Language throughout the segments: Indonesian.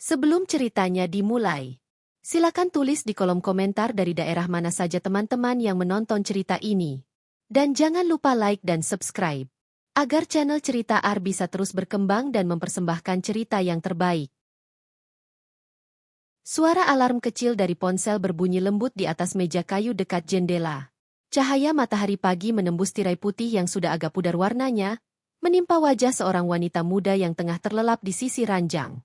Sebelum ceritanya dimulai, silakan tulis di kolom komentar dari daerah mana saja teman-teman yang menonton cerita ini. Dan jangan lupa like dan subscribe, agar channel Cerita Ar bisa terus berkembang dan mempersembahkan cerita yang terbaik. Suara alarm kecil dari ponsel berbunyi lembut di atas meja kayu dekat jendela. Cahaya matahari pagi menembus tirai putih yang sudah agak pudar warnanya, menimpa wajah seorang wanita muda yang tengah terlelap di sisi ranjang.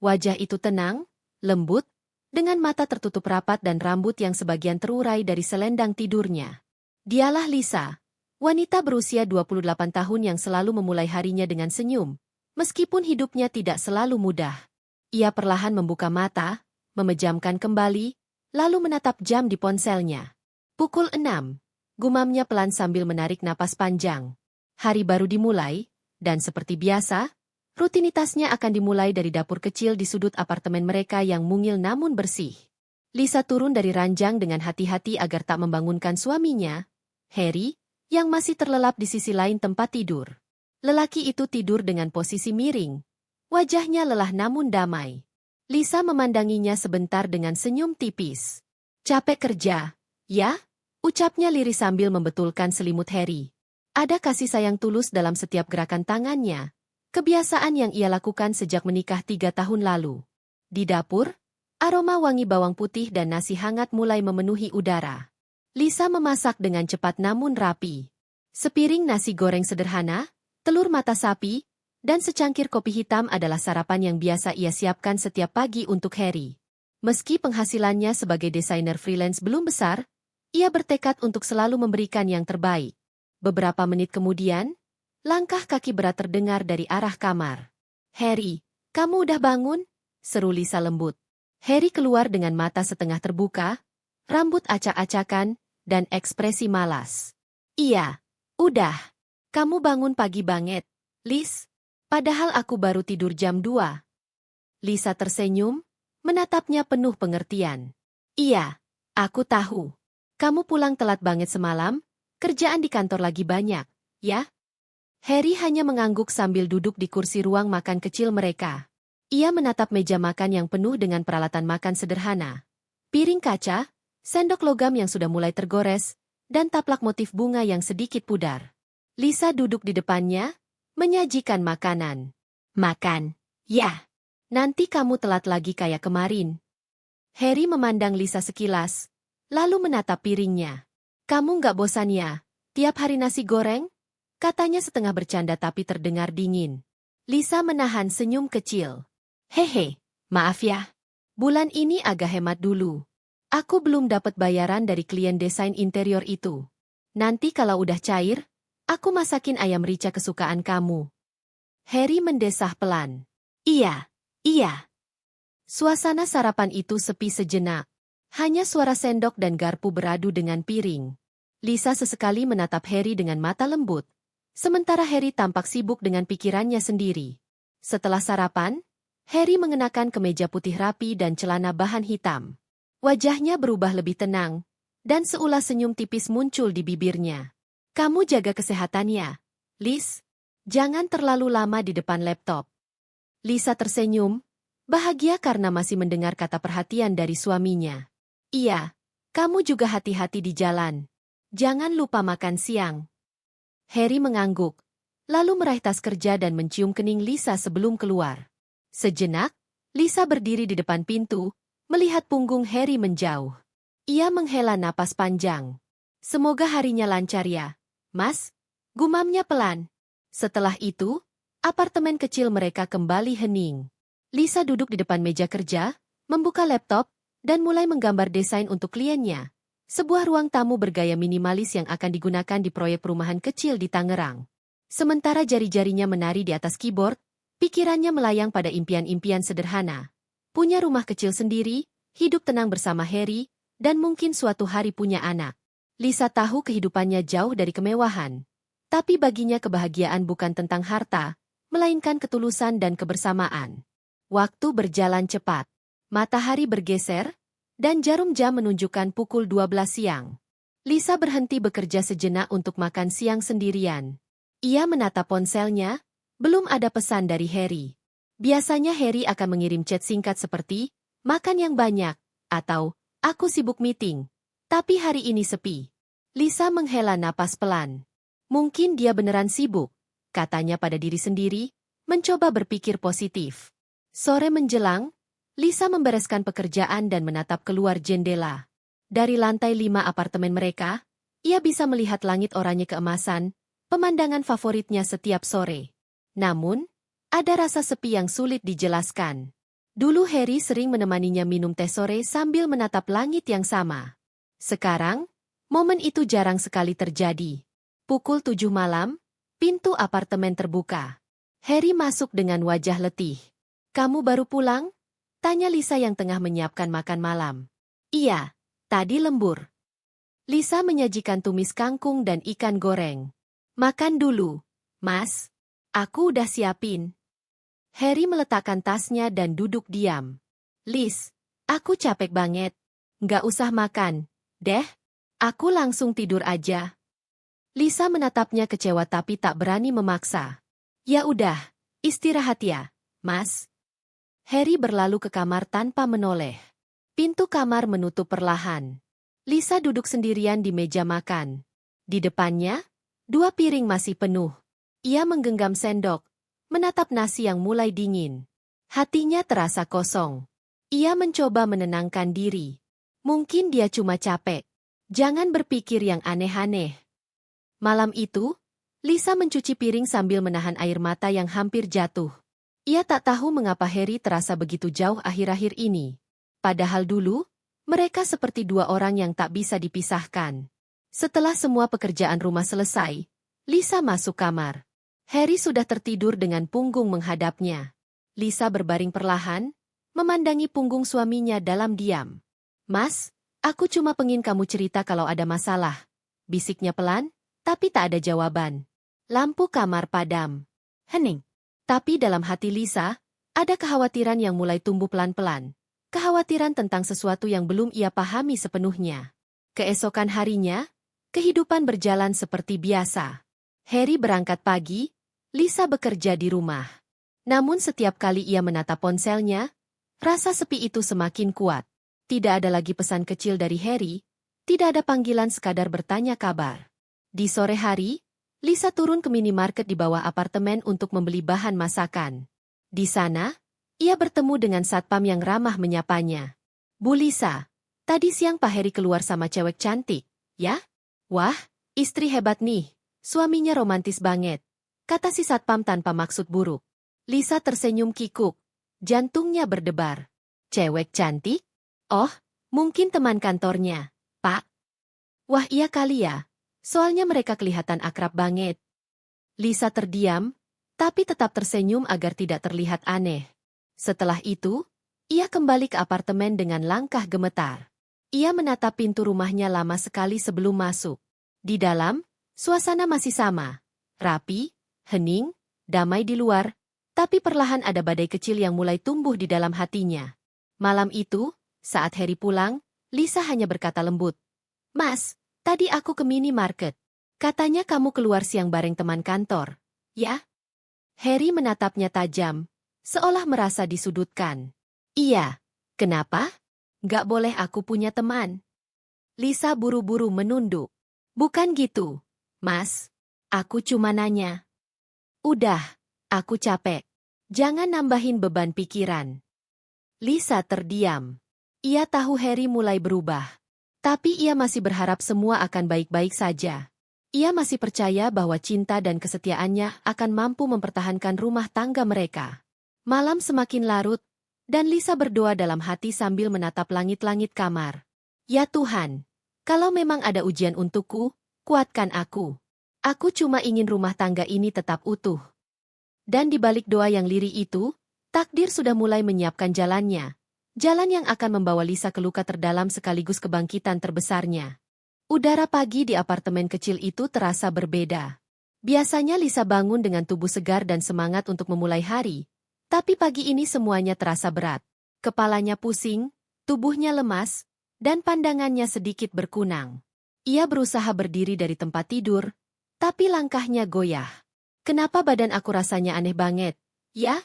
Wajah itu tenang, lembut, dengan mata tertutup rapat dan rambut yang sebagian terurai dari selendang tidurnya. Dialah Lisa, wanita berusia 28 tahun yang selalu memulai harinya dengan senyum, meskipun hidupnya tidak selalu mudah. Ia perlahan membuka mata, memejamkan kembali, lalu menatap jam di ponselnya. Pukul 6, gumamnya pelan sambil menarik napas panjang. Hari baru dimulai, dan seperti biasa, rutinitasnya akan dimulai dari dapur kecil di sudut apartemen mereka yang mungil namun bersih. Lisa turun dari ranjang dengan hati-hati agar tak membangunkan suaminya, Harry, yang masih terlelap di sisi lain tempat tidur. Lelaki itu tidur dengan posisi miring. Wajahnya lelah namun damai. Lisa memandanginya sebentar dengan senyum tipis. "Capek kerja, ya?" ucapnya lirih sambil membetulkan selimut Harry. Ada kasih sayang tulus dalam setiap gerakan tangannya. Kebiasaan yang ia lakukan sejak menikah 3 tahun lalu. Di dapur, aroma wangi bawang putih dan nasi hangat mulai memenuhi udara. Lisa memasak dengan cepat namun rapi. Sepiring nasi goreng sederhana, telur mata sapi, dan secangkir kopi hitam adalah sarapan yang biasa ia siapkan setiap pagi untuk Harry. Meski penghasilannya sebagai desainer freelance belum besar, ia bertekad untuk selalu memberikan yang terbaik. Beberapa menit kemudian, langkah kaki berat terdengar dari arah kamar. "Harry, kamu udah bangun?" seru Lisa lembut. Harry keluar dengan mata setengah terbuka, rambut acak-acakan, dan ekspresi malas. "Iya, udah. Kamu bangun pagi banget, Liz. Padahal aku baru tidur jam 2. Lisa tersenyum, menatapnya penuh pengertian. "Iya, aku tahu. Kamu pulang telat banget semalam, kerjaan di kantor lagi banyak, ya?" Harry hanya mengangguk sambil duduk di kursi ruang makan kecil mereka. Ia menatap meja makan yang penuh dengan peralatan makan sederhana. Piring kaca, sendok logam yang sudah mulai tergores, dan taplak motif bunga yang sedikit pudar. Lisa duduk di depannya, menyajikan makanan. "Makan, ya. Nanti kamu telat lagi kayak kemarin." Harry memandang Lisa sekilas, lalu menatap piringnya. "Kamu nggak bosan ya? Tiap hari nasi goreng?" katanya setengah bercanda tapi terdengar dingin. Lisa menahan senyum kecil. "Hehe, maaf ya. Bulan ini agak hemat dulu. Aku belum dapat bayaran dari klien desain interior itu. Nanti kalau udah cair, aku masakin ayam rica kesukaan kamu." Harry mendesah pelan. Iya. Suasana sarapan itu sepi sejenak. Hanya suara sendok dan garpu beradu dengan piring. Lisa sesekali menatap Harry dengan mata lembut. Sementara Harry tampak sibuk dengan pikirannya sendiri. Setelah sarapan, Harry mengenakan kemeja putih rapi dan celana bahan hitam. Wajahnya berubah lebih tenang, dan seulas senyum tipis muncul di bibirnya. "Kamu jaga kesehatannya, Liz. Jangan terlalu lama di depan laptop." Lisa tersenyum, bahagia karena masih mendengar kata perhatian dari suaminya. "Iya, kamu juga hati-hati di jalan. Jangan lupa makan siang." Harry mengangguk, lalu meraih tas kerja dan mencium kening Lisa sebelum keluar. Sejenak, Lisa berdiri di depan pintu, melihat punggung Harry menjauh. Ia menghela napas panjang. "Semoga harinya lancar ya, Mas," gumamnya pelan. Setelah itu, apartemen kecil mereka kembali hening. Lisa duduk di depan meja kerja, membuka laptop, dan mulai menggambar desain untuk kliennya. Sebuah ruang tamu bergaya minimalis yang akan digunakan di proyek perumahan kecil di Tangerang. Sementara jari-jarinya menari di atas keyboard, pikirannya melayang pada impian-impian sederhana. Punya rumah kecil sendiri, hidup tenang bersama Harry, dan mungkin suatu hari punya anak. Lisa tahu kehidupannya jauh dari kemewahan. Tapi baginya kebahagiaan bukan tentang harta, melainkan ketulusan dan kebersamaan. Waktu berjalan cepat. Matahari bergeser, dan jarum jam menunjukkan pukul 12 siang. Lisa berhenti bekerja sejenak untuk makan siang sendirian. Ia menatap ponselnya, belum ada pesan dari Harry. Biasanya Harry akan mengirim chat singkat seperti, makan yang banyak, atau, aku sibuk meeting. Tapi hari ini sepi. Lisa menghela napas pelan. Mungkin dia beneran sibuk, katanya pada diri sendiri, mencoba berpikir positif. Sore menjelang, Lisa membereskan pekerjaan dan menatap keluar jendela. Dari lantai 5 apartemen mereka, ia bisa melihat langit oranye keemasan, pemandangan favoritnya setiap sore. Namun, ada rasa sepi yang sulit dijelaskan. Dulu Harry sering menemaninya minum teh sore sambil menatap langit yang sama. Sekarang, momen itu jarang sekali terjadi. Pukul 7 malam, pintu apartemen terbuka. Harry masuk dengan wajah letih. "Kamu baru pulang?" tanya Lisa yang tengah menyiapkan makan malam. "Iya, tadi lembur." Lisa menyajikan tumis kangkung dan ikan goreng. "Makan dulu, Mas. Aku udah siapin." Harry meletakkan tasnya dan duduk diam. "Liz, aku capek banget. Nggak usah makan, deh. Aku langsung tidur aja." Lisa menatapnya kecewa tapi tak berani memaksa. "Ya udah, istirahat ya, Mas." Harry berlalu ke kamar tanpa menoleh. Pintu kamar menutup perlahan. Lisa duduk sendirian di meja makan. Di depannya, 2 piring masih penuh. Ia menggenggam sendok, menatap nasi yang mulai dingin. Hatinya terasa kosong. Ia mencoba menenangkan diri. Mungkin dia cuma capek. Jangan berpikir yang aneh-aneh. Malam itu, Lisa mencuci piring sambil menahan air mata yang hampir jatuh. Ia tak tahu mengapa Harry terasa begitu jauh akhir-akhir ini. Padahal dulu, mereka seperti 2 orang yang tak bisa dipisahkan. Setelah semua pekerjaan rumah selesai, Lisa masuk kamar. Harry sudah tertidur dengan punggung menghadapnya. Lisa berbaring perlahan, memandangi punggung suaminya dalam diam. "Mas, aku cuma pengin kamu cerita kalau ada masalah." Bisiknya pelan, tapi tak ada jawaban. Lampu kamar padam. Hening. Tapi dalam hati Lisa, ada kekhawatiran yang mulai tumbuh pelan-pelan. Kekhawatiran tentang sesuatu yang belum ia pahami sepenuhnya. Keesokan harinya, kehidupan berjalan seperti biasa. Harry berangkat pagi, Lisa bekerja di rumah. Namun setiap kali ia menatap ponselnya, rasa sepi itu semakin kuat. Tidak ada lagi pesan kecil dari Harry, tidak ada panggilan sekadar bertanya kabar. Di sore hari, Lisa turun ke minimarket di bawah apartemen untuk membeli bahan masakan. Di sana, ia bertemu dengan satpam yang ramah menyapanya. "Bu Lisa, tadi siang Pak Harry keluar sama cewek cantik, ya?" "Wah, istri hebat nih, suaminya romantis banget," kata si satpam tanpa maksud buruk. Lisa tersenyum kikuk, jantungnya berdebar. "Cewek cantik? Oh, mungkin teman kantornya, Pak." "Wah iya kali ya, soalnya mereka kelihatan akrab banget." Lisa terdiam, tapi tetap tersenyum agar tidak terlihat aneh. Setelah itu, ia kembali ke apartemen dengan langkah gemetar. Ia menatap pintu rumahnya lama sekali sebelum masuk. Di dalam, suasana masih sama, rapi, hening, damai di luar, tapi perlahan ada badai kecil yang mulai tumbuh di dalam hatinya. Malam itu, saat Harry pulang, Lisa hanya berkata lembut, "Mas, tadi aku ke minimarket. Katanya kamu keluar siang bareng teman kantor, ya?" Harry menatapnya tajam, seolah merasa disudutkan. "Iya, kenapa? Gak boleh aku punya teman." Lisa buru-buru menunduk. "Bukan gitu, Mas. Aku cuma nanya." "Udah, aku capek. Jangan nambahin beban pikiran." Lisa terdiam. Ia tahu Harry mulai berubah. Tapi ia masih berharap semua akan baik-baik saja. Ia masih percaya bahwa cinta dan kesetiaannya akan mampu mempertahankan rumah tangga mereka. Malam semakin larut, dan Lisa berdoa dalam hati sambil menatap langit-langit kamar. "Ya Tuhan, kalau memang ada ujian untukku, kuatkan aku. Aku cuma ingin rumah tangga ini tetap utuh." Dan di balik doa yang lirih itu, takdir sudah mulai menyiapkan jalannya. Jalan yang akan membawa Lisa ke luka terdalam sekaligus kebangkitan terbesarnya. Udara pagi di apartemen kecil itu terasa berbeda. Biasanya Lisa bangun dengan tubuh segar dan semangat untuk memulai hari. Tapi pagi ini semuanya terasa berat. Kepalanya pusing, tubuhnya lemas, dan pandangannya sedikit berkunang. Ia berusaha berdiri dari tempat tidur, tapi langkahnya goyah. "Kenapa badan aku rasanya aneh banget, ya?"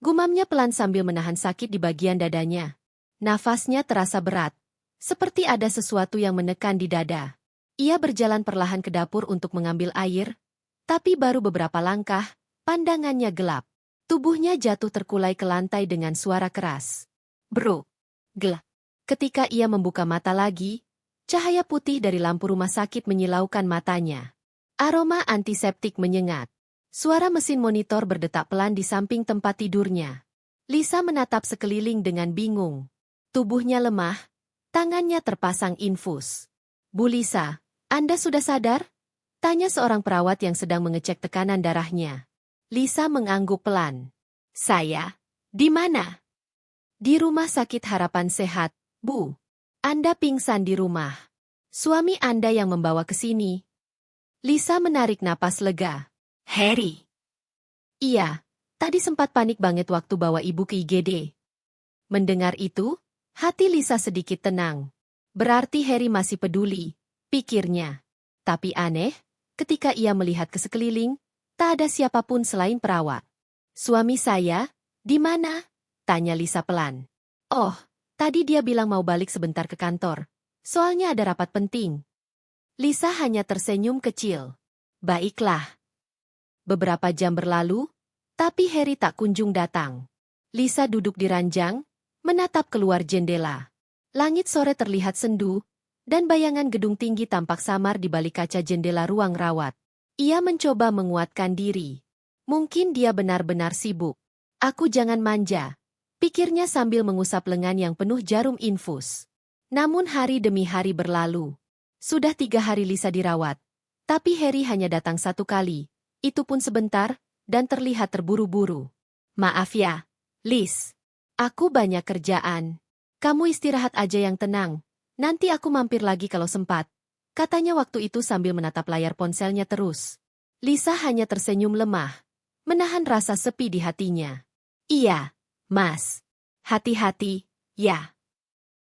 Gumamnya pelan sambil menahan sakit di bagian dadanya. Nafasnya terasa berat, seperti ada sesuatu yang menekan di dada. Ia berjalan perlahan ke dapur untuk mengambil air, tapi baru beberapa langkah, pandangannya gelap. Tubuhnya jatuh terkulai ke lantai dengan suara keras. Bro! Gelap. Ketika ia membuka mata lagi, cahaya putih dari lampu rumah sakit menyilaukan matanya. Aroma antiseptik menyengat. Suara mesin monitor berdetak pelan di samping tempat tidurnya. Lisa menatap sekeliling dengan bingung. Tubuhnya lemah, tangannya terpasang infus. Bu Lisa, Anda sudah sadar? Tanya seorang perawat yang sedang mengecek tekanan darahnya. Lisa mengangguk pelan. Saya? Di mana? Di rumah sakit Harapan Sehat, Bu. Anda pingsan di rumah. Suami Anda yang membawa ke sini. Lisa menarik napas lega. Harry. Iya, tadi sempat panik banget waktu bawa ibu ke IGD. Mendengar itu, hati Lisa sedikit tenang. Berarti Harry masih peduli, pikirnya. Tapi aneh, ketika ia melihat ke sekeliling, tak ada siapapun selain perawat. Suami saya, di mana? Tanya Lisa pelan. Oh, tadi dia bilang mau balik sebentar ke kantor. Soalnya ada rapat penting. Lisa hanya tersenyum kecil. Baiklah. Beberapa jam berlalu, tapi Harry tak kunjung datang. Lisa duduk di ranjang, menatap keluar jendela. Langit sore terlihat sendu, dan bayangan gedung tinggi tampak samar di balik kaca jendela ruang rawat. Ia mencoba menguatkan diri. Mungkin dia benar-benar sibuk. Aku jangan manja, pikirnya sambil mengusap lengan yang penuh jarum infus. Namun hari demi hari berlalu. Sudah 3 hari Lisa dirawat, tapi Harry hanya datang 1 kali. Itu pun sebentar, dan terlihat terburu-buru. Maaf ya, Liz. Aku banyak kerjaan. Kamu istirahat aja yang tenang. Nanti aku mampir lagi kalau sempat. Katanya waktu itu sambil menatap layar ponselnya terus. Lisa hanya tersenyum lemah, menahan rasa sepi di hatinya. Iya, Mas. Hati-hati, ya.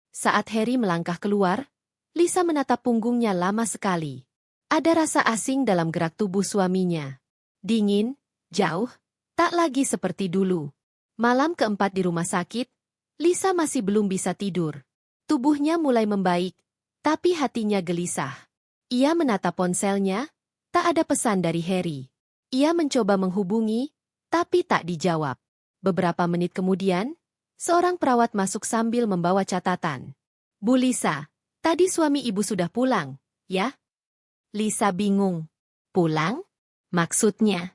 Saat Harry melangkah keluar, Lisa menatap punggungnya lama sekali. Ada rasa asing dalam gerak tubuh suaminya. Dingin, jauh, tak lagi seperti dulu. Malam keempat di rumah sakit, Lisa masih belum bisa tidur. Tubuhnya mulai membaik, tapi hatinya gelisah. Ia menatap ponselnya, tak ada pesan dari Harry. Ia mencoba menghubungi, tapi tak dijawab. Beberapa menit kemudian, seorang perawat masuk sambil membawa catatan. Bu Lisa, tadi suami ibu sudah pulang, ya? Lisa bingung. Pulang? Maksudnya?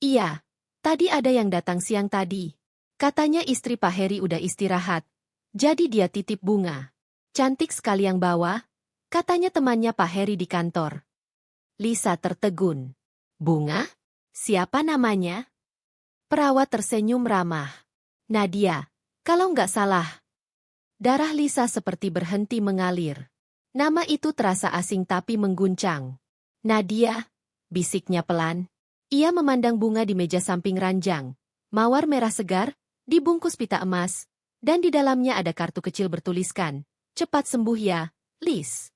Iya, tadi ada yang datang siang tadi. Katanya istri Pak Harry udah istirahat. Jadi dia titip bunga. Cantik sekali yang bawa. Katanya temannya Pak Harry di kantor. Lisa tertegun. Bunga? Siapa namanya? Perawat tersenyum ramah. Nadia, kalau nggak salah. Darah Lisa seperti berhenti mengalir. Nama itu terasa asing tapi mengguncang. Nadia, bisiknya pelan. Ia memandang bunga di meja samping ranjang. Mawar merah segar, dibungkus pita emas, dan di dalamnya ada kartu kecil bertuliskan, cepat sembuh ya, Liz.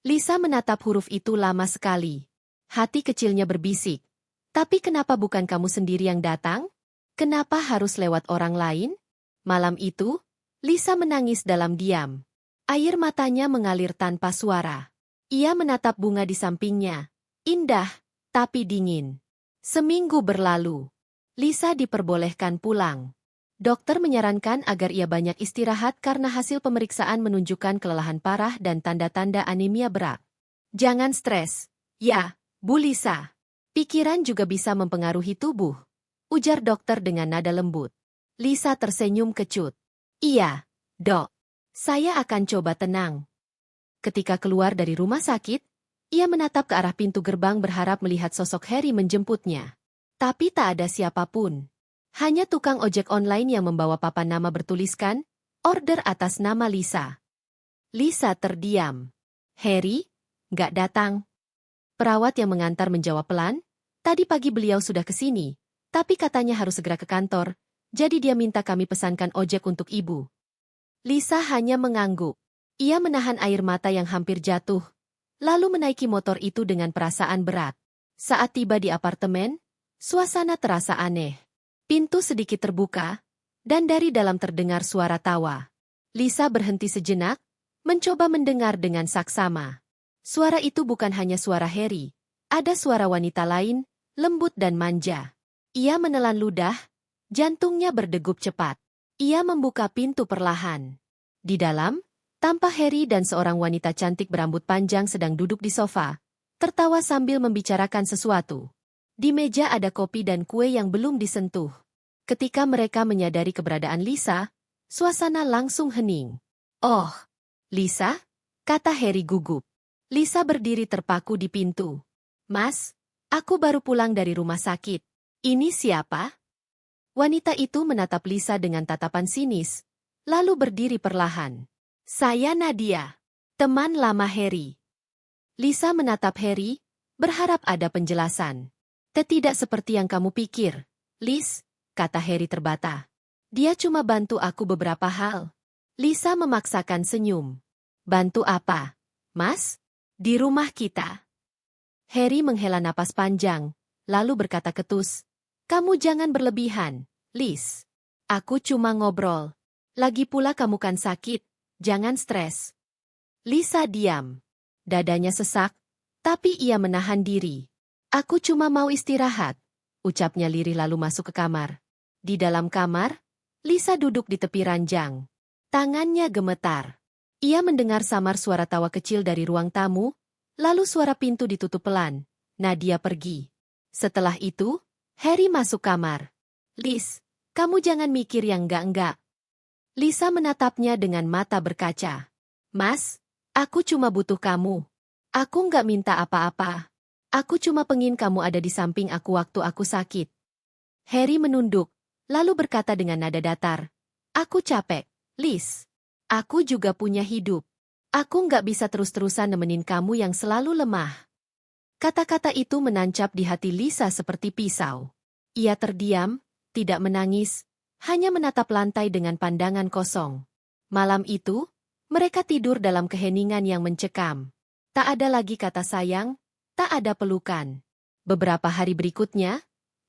Lisa menatap huruf itu lama sekali. Hati kecilnya berbisik. Tapi kenapa bukan kamu sendiri yang datang? Kenapa harus lewat orang lain? Malam itu, Lisa menangis dalam diam. Air matanya mengalir tanpa suara. Ia menatap bunga di sampingnya. Indah, tapi dingin. Seminggu berlalu. Lisa diperbolehkan pulang. Dokter menyarankan agar ia banyak istirahat karena hasil pemeriksaan menunjukkan kelelahan parah dan tanda-tanda anemia berat. Jangan stres. Ya, Bu Lisa. Pikiran juga bisa mempengaruhi tubuh. Ujar dokter dengan nada lembut. Lisa tersenyum kecut. Iya, dok. Saya akan coba tenang. Ketika keluar dari rumah sakit, ia menatap ke arah pintu gerbang berharap melihat sosok Harry menjemputnya. Tapi tak ada siapapun. Hanya tukang ojek online yang membawa papan nama bertuliskan, order atas nama Lisa. Lisa terdiam. Harry? Nggak datang. Perawat yang mengantar menjawab pelan, tadi pagi beliau sudah ke sini, tapi katanya harus segera ke kantor, jadi dia minta kami pesankan ojek untuk ibu. Lisa hanya mengangguk. Ia menahan air mata yang hampir jatuh, lalu menaiki motor itu dengan perasaan berat. Saat tiba di apartemen, suasana terasa aneh. Pintu sedikit terbuka, dan dari dalam terdengar suara tawa. Lisa berhenti sejenak, mencoba mendengar dengan saksama. Suara itu bukan hanya suara Harry, ada suara wanita lain, lembut dan manja. Ia menelan ludah, jantungnya berdegup cepat. Ia membuka pintu perlahan. Di dalam, tampak Harry dan seorang wanita cantik berambut panjang sedang duduk di sofa, tertawa sambil membicarakan sesuatu. Di meja ada kopi dan kue yang belum disentuh. Ketika mereka menyadari keberadaan Lisa, suasana langsung hening. "Oh, Lisa?" kata Harry gugup. Lisa berdiri terpaku di pintu. "Mas, aku baru pulang dari rumah sakit. Ini siapa?" Wanita itu menatap Lisa dengan tatapan sinis, lalu berdiri perlahan. "Saya Nadia, teman lama Harry." Lisa menatap Harry, berharap ada penjelasan. "Tidak seperti yang kamu pikir, Liz," kata Harry terbata. "Dia cuma bantu aku beberapa hal." Lisa memaksakan senyum. "Bantu apa, Mas?" "Di rumah kita." Harry menghela napas panjang, lalu berkata ketus, "Kamu jangan berlebihan, Liz. Aku cuma ngobrol. Lagi pula kamu kan sakit, jangan stres." Lisa diam. Dadanya sesak, tapi ia menahan diri. "Aku cuma mau istirahat," ucapnya lirih lalu masuk ke kamar. Di dalam kamar, Lisa duduk di tepi ranjang. Tangannya gemetar. Ia mendengar samar suara tawa kecil dari ruang tamu, lalu suara pintu ditutup pelan. Nadia pergi. Setelah itu, Harry masuk kamar. "Liz, kamu jangan mikir yang enggak-enggak." Lisa menatapnya dengan mata berkaca. "Mas, aku cuma butuh kamu. Aku nggak minta apa-apa. Aku cuma pengin kamu ada di samping aku waktu aku sakit." Harry menunduk, lalu berkata dengan nada datar, "Aku capek, Liz. Aku juga punya hidup. Aku nggak bisa terus-terusan nemenin kamu yang selalu lemah." Kata-kata itu menancap di hati Lisa seperti pisau. Ia terdiam, tidak menangis, hanya menatap lantai dengan pandangan kosong. Malam itu, mereka tidur dalam keheningan yang mencekam. Tak ada lagi kata sayang, tak ada pelukan. Beberapa hari berikutnya,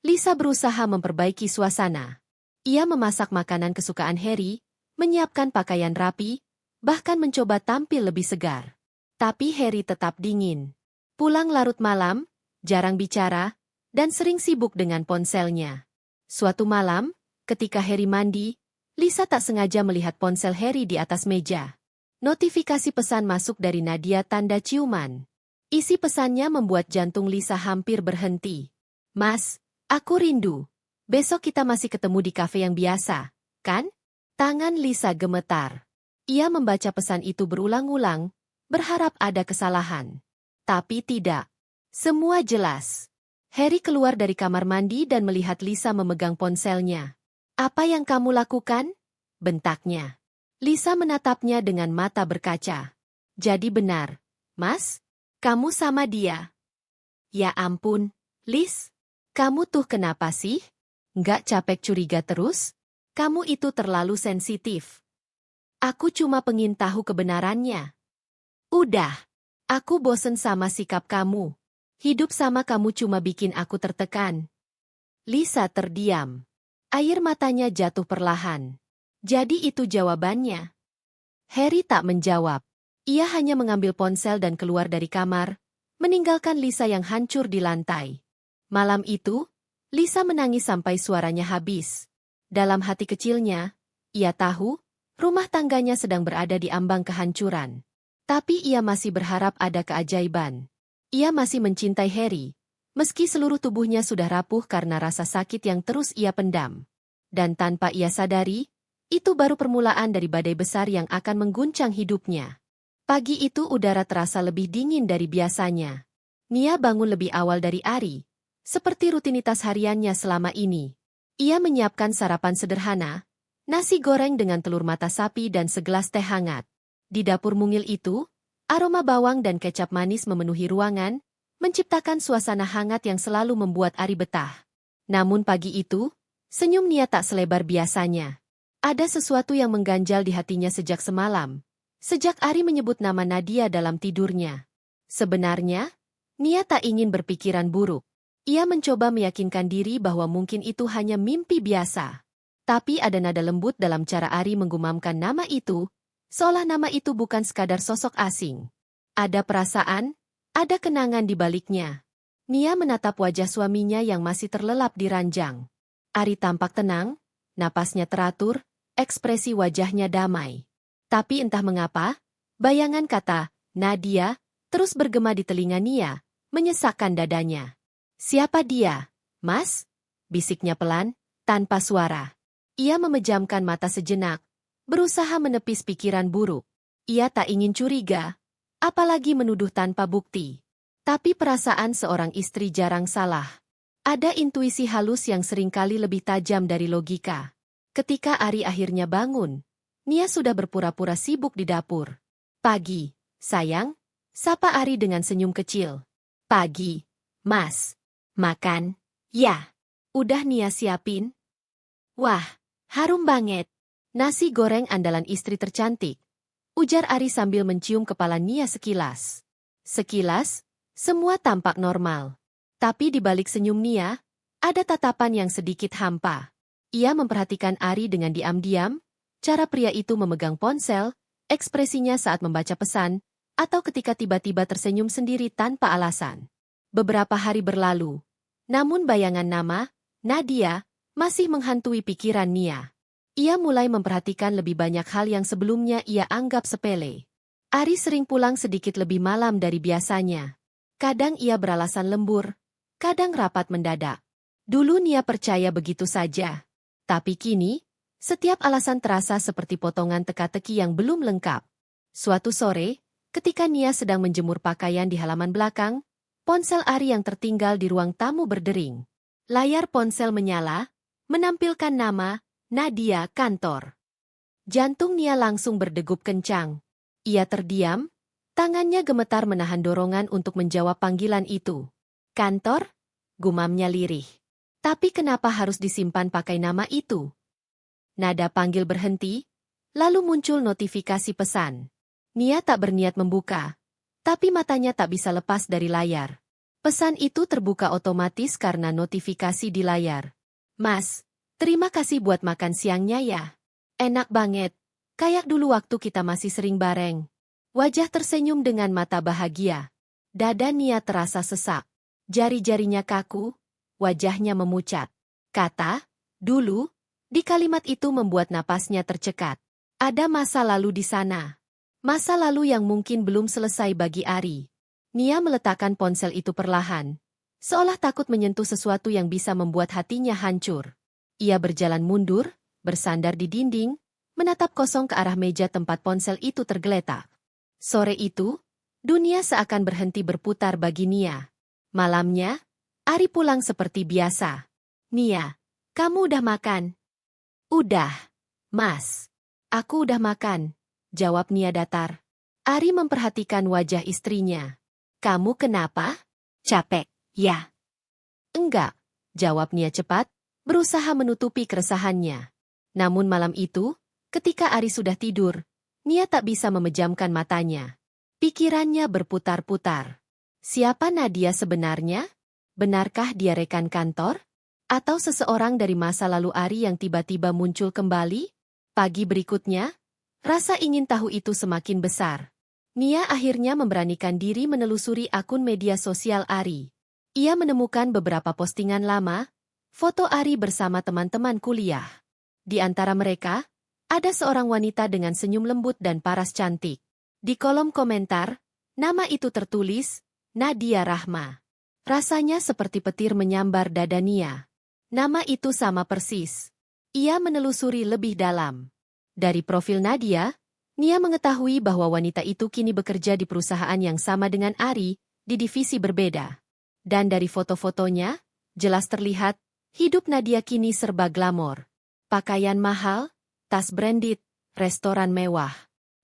Lisa berusaha memperbaiki suasana. Ia memasak makanan kesukaan Harry, menyiapkan pakaian rapi, bahkan mencoba tampil lebih segar. Tapi Harry tetap dingin. Pulang larut malam, jarang bicara, dan sering sibuk dengan ponselnya. Suatu malam, ketika Harry mandi, Lisa tak sengaja melihat ponsel Harry di atas meja. Notifikasi pesan masuk dari Nadia tanda ciuman. Isi pesannya membuat jantung Lisa hampir berhenti. "Mas, aku rindu. Besok kita masih ketemu di kafe yang biasa, kan?" Tangan Lisa gemetar. Ia membaca pesan itu berulang-ulang, berharap ada kesalahan. Tapi tidak. Semua jelas. Harry keluar dari kamar mandi dan melihat Lisa memegang ponselnya. "Apa yang kamu lakukan?" bentaknya. Lisa menatapnya dengan mata berkaca. "Jadi benar, Mas? Kamu sama dia?" "Ya ampun, Liz. Kamu tuh kenapa sih? Nggak capek curiga terus? Kamu itu terlalu sensitif." "Aku cuma pengin tahu kebenarannya." "Udah. Aku bosen sama sikap kamu. Hidup sama kamu cuma bikin aku tertekan." Lisa terdiam. Air matanya jatuh perlahan. Jadi itu jawabannya. Harry tak menjawab. Ia hanya mengambil ponsel dan keluar dari kamar, meninggalkan Lisa yang hancur di lantai. Malam itu, Lisa menangis sampai suaranya habis. Dalam hati kecilnya, ia tahu, rumah tangganya sedang berada di ambang kehancuran. Tapi ia masih berharap ada keajaiban. Ia masih mencintai Harry, meski seluruh tubuhnya sudah rapuh karena rasa sakit yang terus ia pendam. Dan tanpa ia sadari, itu baru permulaan dari badai besar yang akan mengguncang hidupnya. Pagi itu udara terasa lebih dingin dari biasanya. Nia bangun lebih awal dari Ari, seperti rutinitas hariannya selama ini. Ia menyiapkan sarapan sederhana, nasi goreng dengan telur mata sapi dan segelas teh hangat. Di dapur mungil itu, aroma bawang dan kecap manis memenuhi ruangan, menciptakan suasana hangat yang selalu membuat Ari betah. Namun pagi itu, senyum Nia tak selebar biasanya. Ada sesuatu yang mengganjal di hatinya sejak semalam. Sejak Ari menyebut nama Nadia dalam tidurnya. Sebenarnya, Nia tak ingin berpikiran buruk. Ia mencoba meyakinkan diri bahwa mungkin itu hanya mimpi biasa. Tapi ada nada lembut dalam cara Ari menggumamkan nama itu, seolah nama itu bukan sekadar sosok asing. Ada perasaan, ada kenangan di baliknya. Nia menatap wajah suaminya yang masih terlelap di ranjang. Ari tampak tenang, napasnya teratur, ekspresi wajahnya damai. Tapi entah mengapa, bayangan kata, Nadia, terus bergema di telinga Nia, menyesakkan dadanya. Siapa dia, Mas? Bisiknya pelan, tanpa suara. Ia memejamkan mata sejenak, berusaha menepis pikiran buruk. Ia tak ingin curiga, apalagi menuduh tanpa bukti. Tapi perasaan seorang istri jarang salah. Ada intuisi halus yang seringkali lebih tajam dari logika. Ketika Ari akhirnya bangun, Nia sudah berpura-pura sibuk di dapur. Pagi, sayang, sapa Ari dengan senyum kecil. Pagi, Mas. Makan? Ya. Udah Nia siapin? Wah, harum banget. Nasi goreng andalan istri tercantik. Ujar Ari sambil mencium kepala Nia sekilas. Sekilas, semua tampak normal. Tapi di balik senyum Nia, ada tatapan yang sedikit hampa. Ia memperhatikan Ari dengan diam-diam, cara pria itu memegang ponsel, ekspresinya saat membaca pesan, atau ketika tiba-tiba tersenyum sendiri tanpa alasan. Beberapa hari berlalu, namun bayangan nama, Nadia, masih menghantui pikiran Nia. Ia mulai memperhatikan lebih banyak hal yang sebelumnya ia anggap sepele. Ari sering pulang sedikit lebih malam dari biasanya. Kadang ia beralasan lembur, kadang rapat mendadak. Dulu Nia percaya begitu saja. Tapi kini, setiap alasan terasa seperti potongan teka-teki yang belum lengkap. Suatu sore, ketika Nia sedang menjemur pakaian di halaman belakang, ponsel Ari yang tertinggal di ruang tamu berdering. Layar ponsel menyala, menampilkan nama, Nadia Kantor. Jantung Nia langsung berdegup kencang. Ia terdiam, tangannya gemetar menahan dorongan untuk menjawab panggilan itu. Kantor? Gumamnya lirih. Tapi kenapa harus disimpan pakai nama itu? Nada panggil berhenti, lalu muncul notifikasi pesan. Nia tak berniat membuka, tapi matanya tak bisa lepas dari layar. Pesan itu terbuka otomatis karena notifikasi di layar. Mas, terima kasih buat makan siangnya ya. Enak banget, kayak dulu waktu kita masih sering bareng. Wajah tersenyum dengan mata bahagia. Dada Nia terasa sesak. Jari-jarinya kaku, wajahnya memucat. Kata, dulu, di kalimat itu membuat napasnya tercekat. Ada masa lalu di sana. Masa lalu yang mungkin belum selesai bagi Ari. Nia meletakkan ponsel itu perlahan, seolah takut menyentuh sesuatu yang bisa membuat hatinya hancur. Ia berjalan mundur, bersandar di dinding, menatap kosong ke arah meja tempat ponsel itu tergeletak. Sore itu, dunia seakan berhenti berputar bagi Nia. Malamnya, Ari pulang seperti biasa. Nia, kamu udah makan? Udah, Mas. Aku udah makan, jawab Nia datar. Ari memperhatikan wajah istrinya. Kamu kenapa? Capek, ya? Enggak, jawab Nia cepat, berusaha menutupi keresahannya. Namun malam itu, ketika Ari sudah tidur, Nia tak bisa memejamkan matanya. Pikirannya berputar-putar. Siapa Nadia sebenarnya? Benarkah dia rekan kantor? Atau seseorang dari masa lalu Ari yang tiba-tiba muncul kembali? Pagi berikutnya, rasa ingin tahu itu semakin besar. Nia akhirnya memberanikan diri menelusuri akun media sosial Ari. Ia menemukan beberapa postingan lama, foto Ari bersama teman-teman kuliah. Di antara mereka, ada seorang wanita dengan senyum lembut dan paras cantik. Di kolom komentar, nama itu tertulis, Nadia Rahma. Rasanya seperti petir menyambar dada Nia. Nama itu sama persis. Ia menelusuri lebih dalam. Dari profil Nadia, Nia mengetahui bahwa wanita itu kini bekerja di perusahaan yang sama dengan Ari, di divisi berbeda. Dan dari foto-fotonya, jelas terlihat, hidup Nadia kini serba glamor. Pakaian mahal, tas branded, restoran mewah.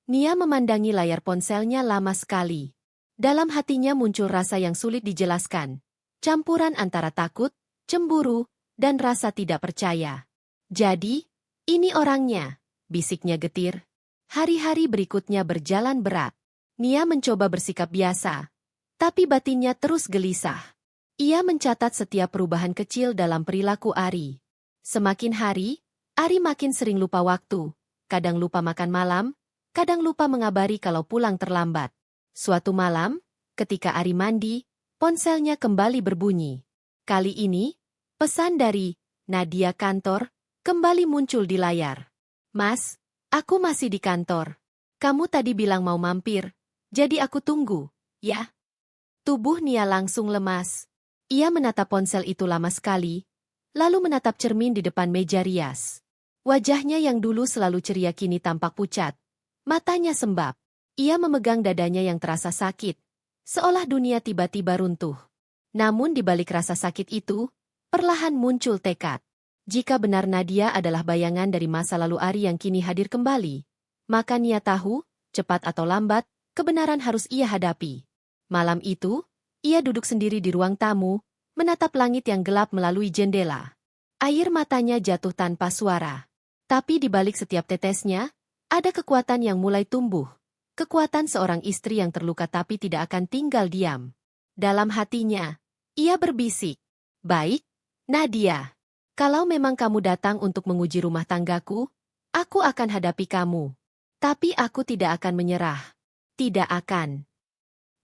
Nia memandangi layar ponselnya lama sekali. Dalam hatinya muncul rasa yang sulit dijelaskan. Campuran antara takut, cemburu, dan rasa tidak percaya. Jadi, ini orangnya, bisiknya getir. Hari-hari berikutnya berjalan berat. Nia mencoba bersikap biasa, tapi batinnya terus gelisah. Ia mencatat setiap perubahan kecil dalam perilaku Ari. Semakin hari, Ari makin sering lupa waktu, kadang lupa makan malam, kadang lupa mengabari kalau pulang terlambat. Suatu malam, ketika Ari mandi, ponselnya kembali berbunyi. Kali ini, pesan dari Nadia kantor kembali muncul di layar. "Mas, aku masih di kantor. Kamu tadi bilang mau mampir, jadi aku tunggu, ya?" Tubuh Nia langsung lemas. Ia menatap ponsel itu lama sekali, lalu menatap cermin di depan meja rias. Wajahnya yang dulu selalu ceria kini tampak pucat. Matanya sembab. Ia memegang dadanya yang terasa sakit, seolah dunia tiba-tiba runtuh. Namun di balik rasa sakit itu, perlahan muncul tekad. Jika benar Nadia adalah bayangan dari masa lalu Ari yang kini hadir kembali, maka Nia tahu, cepat atau lambat, kebenaran harus ia hadapi. Malam itu, ia duduk sendiri di ruang tamu, menatap langit yang gelap melalui jendela. Air matanya jatuh tanpa suara. Tapi di balik setiap tetesnya, ada kekuatan yang mulai tumbuh. Kekuatan seorang istri yang terluka tapi tidak akan tinggal diam. Dalam hatinya, ia berbisik, "Baik, Nadia. Kalau memang kamu datang untuk menguji rumah tanggaku, aku akan hadapi kamu. Tapi aku tidak akan menyerah. Tidak akan."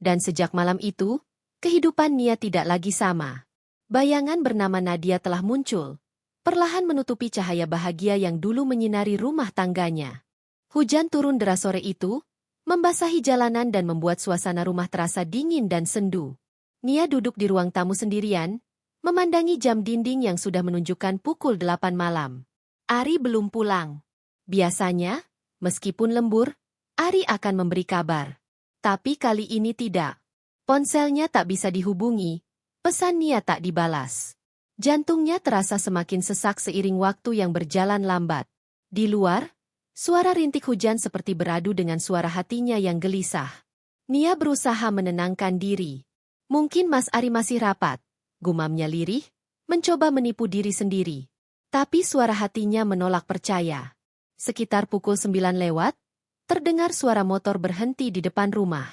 Dan sejak malam itu, kehidupan Nia tidak lagi sama. Bayangan bernama Nadia telah muncul, perlahan menutupi cahaya bahagia yang dulu menyinari rumah tangganya. Hujan turun deras sore itu, membasahi jalanan dan membuat suasana rumah terasa dingin dan sendu. Nia duduk di ruang tamu sendirian, memandangi jam dinding yang sudah menunjukkan pukul 8 malam. Ari belum pulang. Biasanya, meskipun lembur, Ari akan memberi kabar. Tapi kali ini tidak. Ponselnya tak bisa dihubungi, pesan Nia tak dibalas. Jantungnya terasa semakin sesak seiring waktu yang berjalan lambat. Di luar, suara rintik hujan seperti beradu dengan suara hatinya yang gelisah. Nia berusaha menenangkan diri. Mungkin Mas Ari masih rapat, gumamnya lirih, mencoba menipu diri sendiri. Tapi suara hatinya menolak percaya. Sekitar pukul 9 lewat, terdengar suara motor berhenti di depan rumah.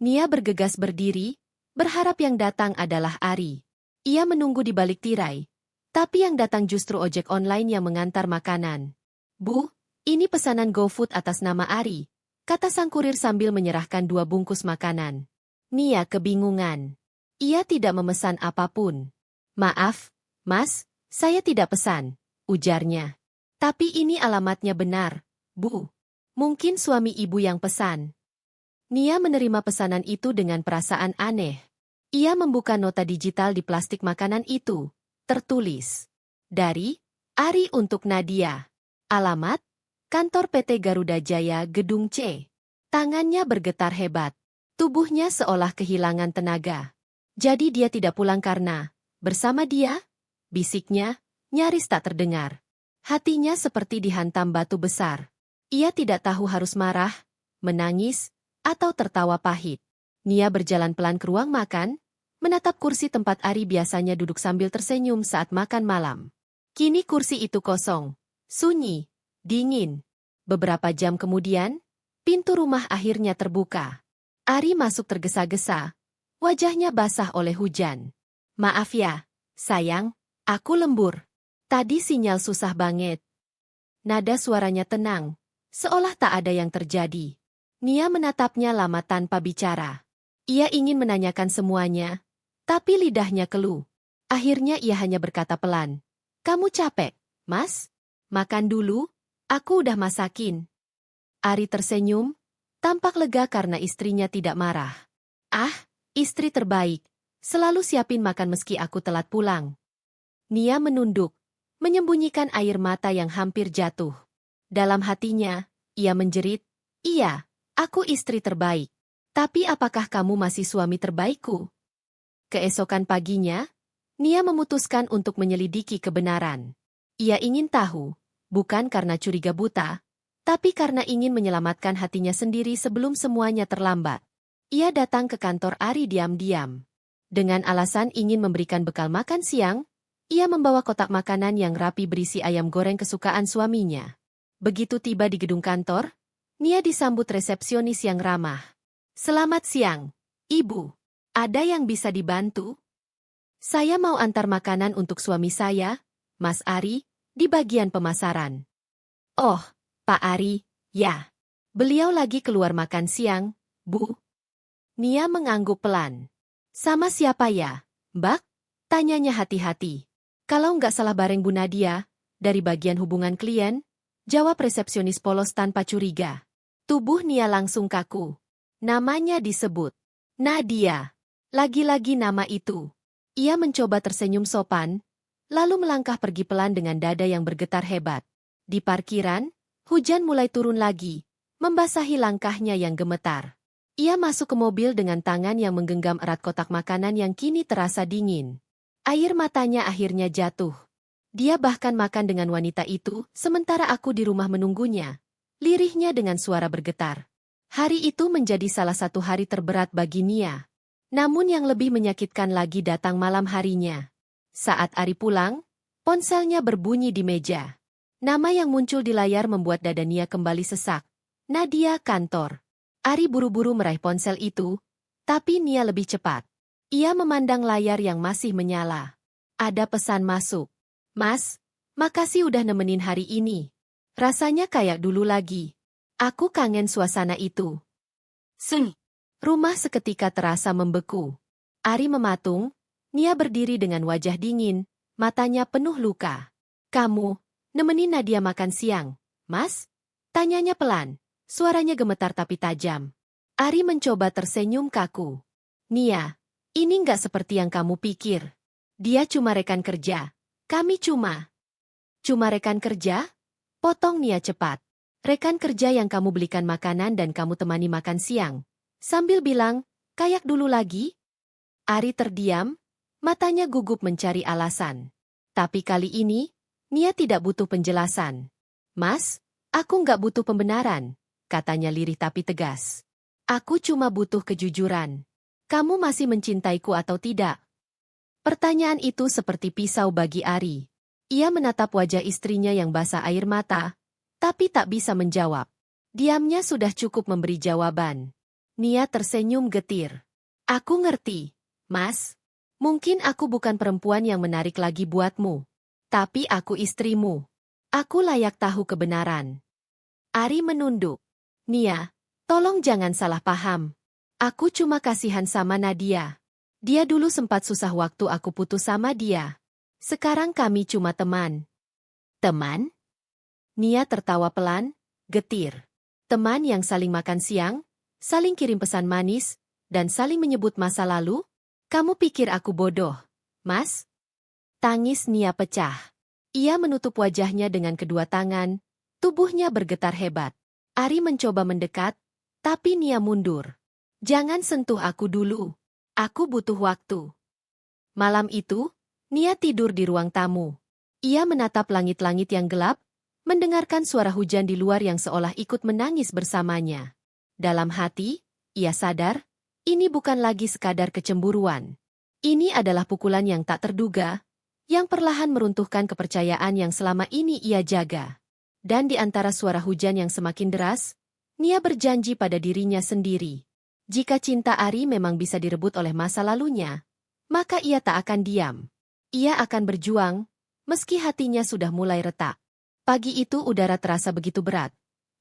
Nia bergegas berdiri, berharap yang datang adalah Ari. Ia menunggu di balik tirai, tapi yang datang justru ojek online yang mengantar makanan. "Bu, ini pesanan GoFood atas nama Ari," kata sang kurir sambil menyerahkan 2 bungkus makanan. Nia kebingungan. Ia tidak memesan apapun. "Maaf, Mas, saya tidak pesan," ujarnya. "Tapi ini alamatnya benar, Bu. Mungkin suami ibu yang pesan." Nia menerima pesanan itu dengan perasaan aneh. Ia membuka nota digital di plastik makanan itu. Tertulis, "Dari Ari untuk Nadia. Alamat, kantor PT Garuda Jaya Gedung C." Tangannya bergetar hebat. Tubuhnya seolah kehilangan tenaga. Jadi dia tidak pulang karena bersama dia? Bisiknya, nyaris tak terdengar. Hatinya seperti dihantam batu besar. Ia tidak tahu harus marah, menangis, atau tertawa pahit. Nia berjalan pelan ke ruang makan, menatap kursi tempat Ari biasanya duduk sambil tersenyum saat makan malam. Kini kursi itu kosong, sunyi, dingin. Beberapa jam kemudian, pintu rumah akhirnya terbuka. Ari masuk tergesa-gesa, wajahnya basah oleh hujan. "Maaf ya, sayang, aku lembur. Tadi sinyal susah banget." Nada suaranya tenang, seolah tak ada yang terjadi. Nia menatapnya lama tanpa bicara. Ia ingin menanyakan semuanya, tapi lidahnya keluh. Akhirnya ia hanya berkata pelan, "Kamu capek, Mas? Makan dulu, aku udah masakin." Ari tersenyum, tampak lega karena istrinya tidak marah. "Ah, istri terbaik, selalu siapin makan meski aku telat pulang." Nia menunduk, menyembunyikan air mata yang hampir jatuh. Dalam hatinya, ia menjerit, "Iya, aku istri terbaik. Tapi apakah kamu masih suami terbaikku?" Keesokan paginya, Nia memutuskan untuk menyelidiki kebenaran. Ia ingin tahu, bukan karena curiga buta, tapi karena ingin menyelamatkan hatinya sendiri sebelum semuanya terlambat. Ia datang ke kantor Ari diam-diam. Dengan alasan ingin memberikan bekal makan siang, ia membawa kotak makanan yang rapi berisi ayam goreng kesukaan suaminya. Begitu tiba di gedung kantor, Nia disambut resepsionis yang ramah. "Selamat siang, Ibu. Ada yang bisa dibantu?" Saya mau antar makanan untuk suami saya, Mas Ari, di bagian pemasaran. Oh, Pak Ari, ya. Beliau lagi keluar makan siang, Bu. Nia mengangguk pelan. Sama siapa ya, Mbak? Tanyanya hati-hati. Kalau nggak salah bareng Bu Nadia, dari bagian hubungan klien, jawab resepsionis polos tanpa curiga. Tubuh Nia langsung kaku. Namanya disebut. Nadia. Lagi-lagi nama itu. Ia mencoba tersenyum sopan, lalu melangkah pergi pelan dengan dada yang bergetar hebat. Di parkiran, hujan mulai turun lagi, membasahi langkahnya yang gemetar. Ia masuk ke mobil dengan tangan yang menggenggam erat kotak makanan yang kini terasa dingin. Air matanya akhirnya jatuh. Dia bahkan makan dengan wanita itu, sementara aku di rumah menunggunya. Lirihnya dengan suara bergetar. Hari itu menjadi salah satu hari terberat bagi Nia. Namun yang lebih menyakitkan lagi datang malam harinya. Saat Ari pulang, ponselnya berbunyi di meja. Nama yang muncul di layar membuat dada Nia kembali sesak. Nadia kantor. Ari buru-buru meraih ponsel itu, tapi Nia lebih cepat. Ia memandang layar yang masih menyala. Ada pesan masuk. Mas, makasih udah nemenin hari ini. Rasanya kayak dulu lagi. Aku kangen suasana itu. Seng. Rumah seketika terasa membeku. Ari mematung, Nia berdiri dengan wajah dingin, matanya penuh luka. Kamu, nemenin Nadia makan siang, Mas? Tanyanya pelan. Suaranya gemetar tapi tajam. Ari mencoba tersenyum kaku. Nia, ini nggak seperti yang kamu pikir. Dia cuma rekan kerja. Kami cuma rekan kerja? Potong Nia cepat. Rekan kerja yang kamu belikan makanan dan kamu temani makan siang. Sambil bilang, kayak dulu lagi? Ari terdiam, matanya gugup mencari alasan. Tapi kali ini, Nia tidak butuh penjelasan. Mas, aku nggak butuh pembenaran. Katanya lirih tapi tegas. Aku cuma butuh kejujuran. Kamu masih mencintaiku atau tidak? Pertanyaan itu seperti pisau bagi Ari. Ia menatap wajah istrinya yang basah air mata, tapi tak bisa menjawab. Diamnya sudah cukup memberi jawaban. Nia tersenyum getir. Aku ngerti, Mas. Mungkin aku bukan perempuan yang menarik lagi buatmu. Tapi aku istrimu. Aku layak tahu kebenaran. Ari menunduk. Nia, tolong jangan salah paham. Aku cuma kasihan sama Nadia. Dia dulu sempat susah waktu aku putus sama dia. Sekarang kami cuma teman. Teman? Nia tertawa pelan, getir. Teman yang saling makan siang, saling kirim pesan manis, dan saling menyebut masa lalu? Kamu pikir aku bodoh, Mas? Tangis Nia pecah. Ia menutup wajahnya dengan kedua tangan, tubuhnya bergetar hebat. Ari mencoba mendekat, tapi Nia mundur. Jangan sentuh aku dulu. Aku butuh waktu. Malam itu, Nia tidur di ruang tamu. Ia menatap langit-langit yang gelap, mendengarkan suara hujan di luar yang seolah ikut menangis bersamanya. Dalam hati, ia sadar, ini bukan lagi sekadar kecemburuan. Ini adalah pukulan yang tak terduga, yang perlahan meruntuhkan kepercayaan yang selama ini ia jaga. Dan di antara suara hujan yang semakin deras, Nia berjanji pada dirinya sendiri. Jika cinta Ari memang bisa direbut oleh masa lalunya, maka ia tak akan diam. Ia akan berjuang, meski hatinya sudah mulai retak. Pagi itu udara terasa begitu berat,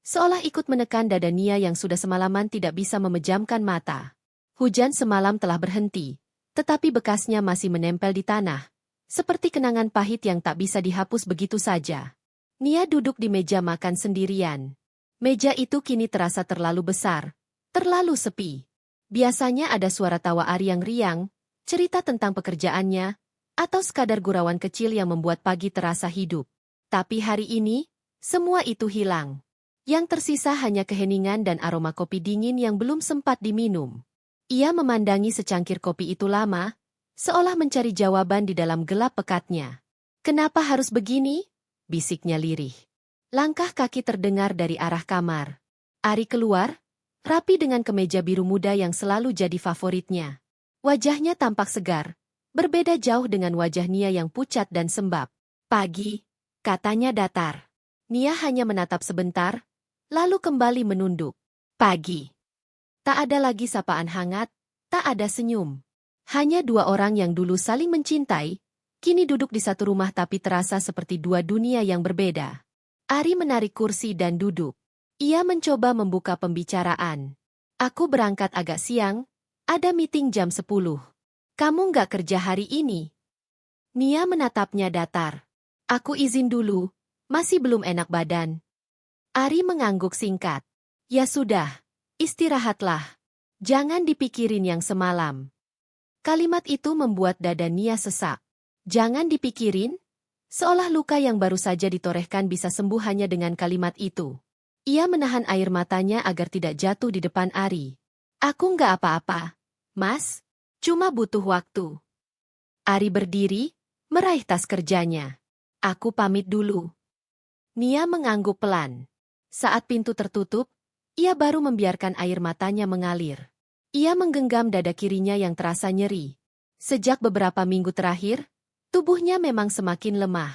seolah ikut menekan dada Nia yang sudah semalaman tidak bisa memejamkan mata. Hujan semalam telah berhenti, tetapi bekasnya masih menempel di tanah, seperti kenangan pahit yang tak bisa dihapus begitu saja. Nia duduk di meja makan sendirian. Meja itu kini terasa terlalu besar, terlalu sepi. Biasanya ada suara tawa Ari yang riang, cerita tentang pekerjaannya, atau sekadar gurauan kecil yang membuat pagi terasa hidup. Tapi hari ini, semua itu hilang. Yang tersisa hanya keheningan dan aroma kopi dingin yang belum sempat diminum. Ia memandangi secangkir kopi itu lama, seolah mencari jawaban di dalam gelap pekatnya. Kenapa harus begini? Bisiknya lirih. Langkah kaki terdengar dari arah kamar. Ari keluar, rapi dengan kemeja biru muda yang selalu jadi favoritnya. Wajahnya tampak segar, berbeda jauh dengan wajah Nia yang pucat dan sembab. Pagi, katanya datar. Nia hanya menatap sebentar, lalu kembali menunduk. Pagi. Tak ada lagi sapaan hangat, tak ada senyum. Hanya dua orang yang dulu saling mencintai, kini duduk di satu rumah tapi terasa seperti dua dunia yang berbeda. Ari menarik kursi dan duduk. Ia mencoba membuka pembicaraan. Aku berangkat agak siang, ada meeting jam 10. Kamu nggak kerja hari ini? Nia menatapnya datar. Aku izin dulu, masih belum enak badan. Ari mengangguk singkat. Ya sudah, istirahatlah. Jangan dipikirin yang semalam. Kalimat itu membuat dada Nia sesak. Jangan dipikirin? Seolah luka yang baru saja ditorehkan bisa sembuh hanya dengan kalimat itu. Ia menahan air matanya agar tidak jatuh di depan Ari. Aku nggak apa-apa, Mas. Cuma butuh waktu. Ari berdiri, meraih tas kerjanya. Aku pamit dulu. Nia mengangguk pelan. Saat pintu tertutup, ia baru membiarkan air matanya mengalir. Ia menggenggam dada kirinya yang terasa nyeri. Sejak beberapa minggu terakhir, tubuhnya memang semakin lemah.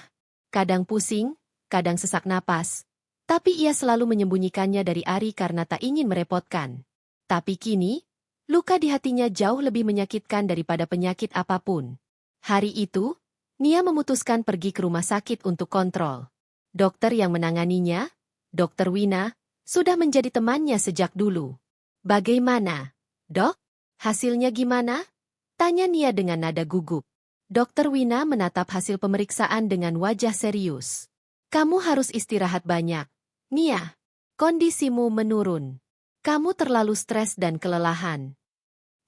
Kadang pusing, kadang sesak napas. Tapi ia selalu menyembunyikannya dari Ari karena tak ingin merepotkan. Tapi kini, luka di hatinya jauh lebih menyakitkan daripada penyakit apapun. Hari itu, Nia memutuskan pergi ke rumah sakit untuk kontrol. Dokter yang menanganinya, Dokter Wina, sudah menjadi temannya sejak dulu. Bagaimana, Dok? Hasilnya gimana? Tanya Nia dengan nada gugup. Dokter Wina menatap hasil pemeriksaan dengan wajah serius. Kamu harus istirahat banyak. Nia, kondisimu menurun. Kamu terlalu stres dan kelelahan.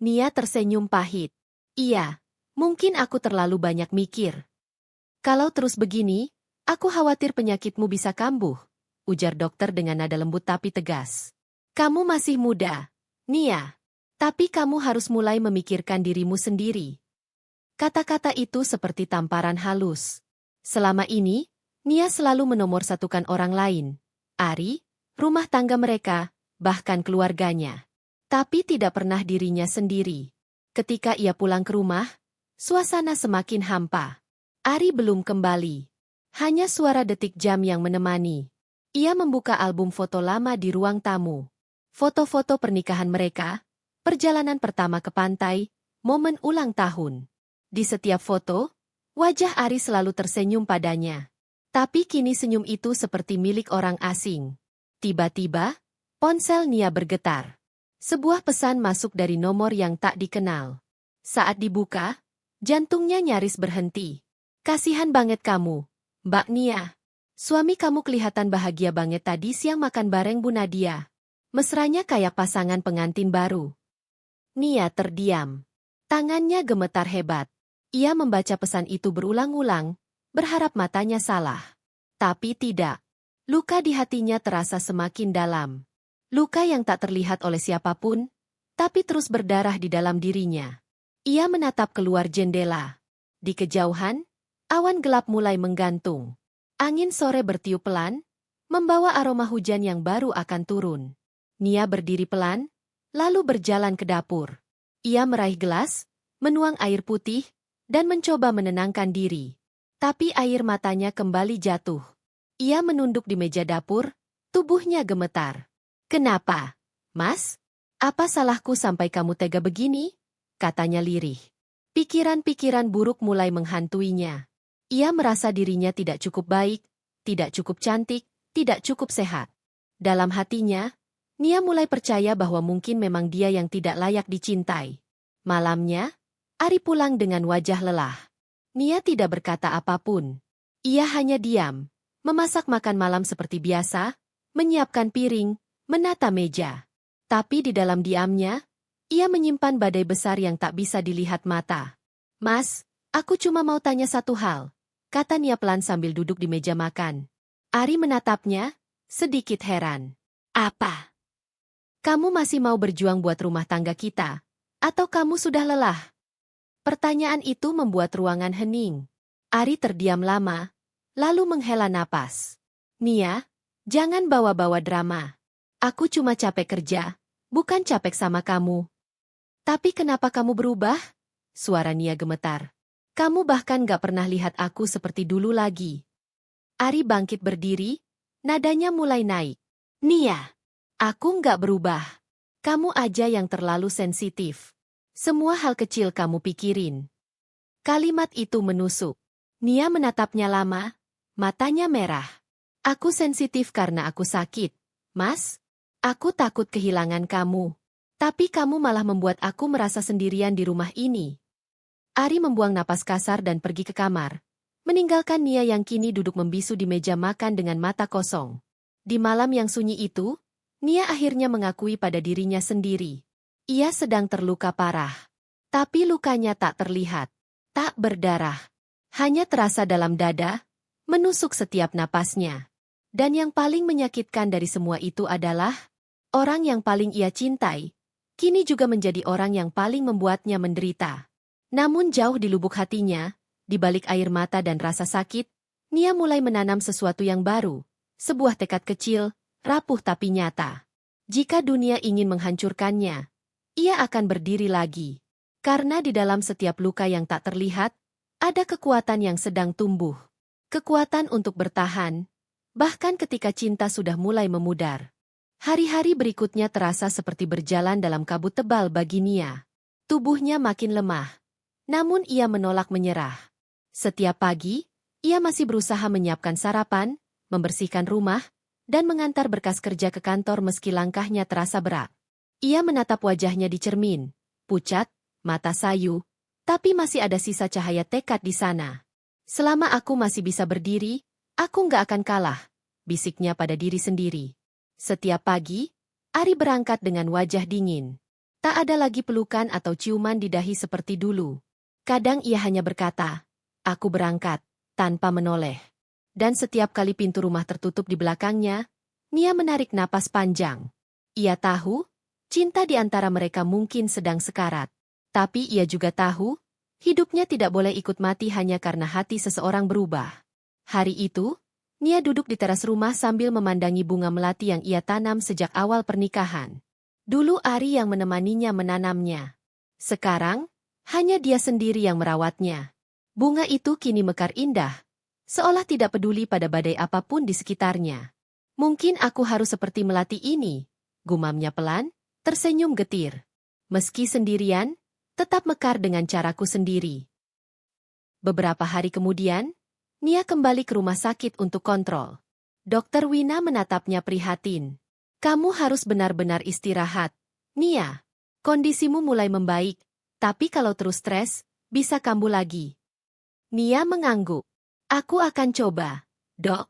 Nia tersenyum pahit. Iya, mungkin aku terlalu banyak mikir. Kalau terus begini, aku khawatir penyakitmu bisa kambuh, ujar dokter dengan nada lembut tapi tegas. Kamu masih muda, Nia. Tapi kamu harus mulai memikirkan dirimu sendiri. Kata-kata itu seperti tamparan halus. Selama ini, Nia selalu menomorsatukan orang lain. Ari, rumah tangga mereka, bahkan keluarganya. Tapi tidak pernah dirinya sendiri. Ketika ia pulang ke rumah, suasana semakin hampa. Ari belum kembali. Hanya suara detik jam yang menemani. Ia membuka album foto lama di ruang tamu. Foto-foto pernikahan mereka, perjalanan pertama ke pantai, momen ulang tahun. Di setiap foto, wajah Ari selalu tersenyum padanya. Tapi kini senyum itu seperti milik orang asing. Tiba-tiba, ponsel Nia bergetar. Sebuah pesan masuk dari nomor yang tak dikenal. Saat dibuka, jantungnya nyaris berhenti. Kasihan banget kamu, Mbak Nia. Suami kamu kelihatan bahagia banget tadi siang makan bareng Bu Nadia. Mesranya kayak pasangan pengantin baru. Nia terdiam. Tangannya gemetar hebat. Ia membaca pesan itu berulang-ulang, berharap matanya salah. Tapi tidak. Luka di hatinya terasa semakin dalam. Luka yang tak terlihat oleh siapapun, tapi terus berdarah di dalam dirinya. Ia menatap keluar jendela. Di kejauhan, awan gelap mulai menggantung. Angin sore bertiup pelan, membawa aroma hujan yang baru akan turun. Nia berdiri pelan, lalu berjalan ke dapur. Ia meraih gelas, menuang air putih, dan mencoba menenangkan diri. Tapi air matanya kembali jatuh. Ia menunduk di meja dapur, tubuhnya gemetar. Kenapa, Mas? Apa salahku sampai kamu tega begini? Katanya lirih. Pikiran-pikiran buruk mulai menghantuinya. Ia merasa dirinya tidak cukup baik, tidak cukup cantik, tidak cukup sehat. Dalam hatinya, Nia mulai percaya bahwa mungkin memang dia yang tidak layak dicintai. Malamnya, Ari pulang dengan wajah lelah. Nia tidak berkata apapun. Ia hanya diam, memasak makan malam seperti biasa, menyiapkan piring, menata meja. Tapi di dalam diamnya, ia menyimpan badai besar yang tak bisa dilihat mata. Mas, aku cuma mau tanya satu hal, kata Nia pelan sambil duduk di meja makan. Ari menatapnya, sedikit heran. Apa? Kamu masih mau berjuang buat rumah tangga kita? Atau kamu sudah lelah? Pertanyaan itu membuat ruangan hening. Ari terdiam lama, lalu menghela napas. Nia, jangan bawa-bawa drama. Aku cuma capek kerja, bukan capek sama kamu. Tapi kenapa kamu berubah? Suara Nia gemetar. Kamu bahkan gak pernah lihat aku seperti dulu lagi. Ari bangkit berdiri, nadanya mulai naik. Nia, aku gak berubah. Kamu aja yang terlalu sensitif. Semua hal kecil kamu pikirin. Kalimat itu menusuk. Nia menatapnya lama, matanya merah. Aku sensitif karena aku sakit, Mas. Aku takut kehilangan kamu. Tapi kamu malah membuat aku merasa sendirian di rumah ini. Ari membuang napas kasar dan pergi ke kamar, meninggalkan Nia yang kini duduk membisu di meja makan dengan mata kosong. Di malam yang sunyi itu, Nia akhirnya mengakui pada dirinya sendiri. Ia sedang terluka parah. Tapi lukanya tak terlihat, tak berdarah. Hanya terasa dalam dada, menusuk setiap napasnya. Dan yang paling menyakitkan dari semua itu adalah, orang yang paling ia cintai, kini juga menjadi orang yang paling membuatnya menderita. Namun jauh di lubuk hatinya, di balik air mata dan rasa sakit, Nia mulai menanam sesuatu yang baru, sebuah tekad kecil, rapuh tapi nyata. Jika dunia ingin menghancurkannya, ia akan berdiri lagi. Karena di dalam setiap luka yang tak terlihat, ada kekuatan yang sedang tumbuh. Kekuatan untuk bertahan, bahkan ketika cinta sudah mulai memudar. Hari-hari berikutnya terasa seperti berjalan dalam kabut tebal bagi Nia. Tubuhnya makin lemah, namun ia menolak menyerah. Setiap pagi, ia masih berusaha menyiapkan sarapan, membersihkan rumah, dan mengantar berkas kerja ke kantor meski langkahnya terasa berat. Ia menatap wajahnya di cermin, pucat, mata sayu, tapi masih ada sisa cahaya tekad di sana. Selama aku masih bisa berdiri, aku nggak akan kalah, bisiknya pada diri sendiri. Setiap pagi, Ari berangkat dengan wajah dingin. Tak ada lagi pelukan atau ciuman di dahi seperti dulu. Kadang ia hanya berkata, "Aku berangkat," tanpa menoleh. Dan setiap kali pintu rumah tertutup di belakangnya, Nia menarik napas panjang. Ia tahu, cinta di antara mereka mungkin sedang sekarat. Tapi ia juga tahu, hidupnya tidak boleh ikut mati hanya karena hati seseorang berubah. Hari itu, Nia duduk di teras rumah sambil memandangi bunga melati yang ia tanam sejak awal pernikahan. Dulu Ari yang menemaninya menanamnya. Sekarang, hanya dia sendiri yang merawatnya. Bunga itu kini mekar indah, seolah tidak peduli pada badai apapun di sekitarnya. Mungkin aku harus seperti melati ini, gumamnya pelan, tersenyum getir. Meski sendirian, tetap mekar dengan caraku sendiri. Beberapa hari kemudian, Nia kembali ke rumah sakit untuk kontrol. Dokter Wina menatapnya prihatin. "Kamu harus benar-benar istirahat, Nia. Kondisimu mulai membaik, tapi kalau terus stres, bisa kambuh lagi." Nia mengangguk. "Aku akan coba, Dok."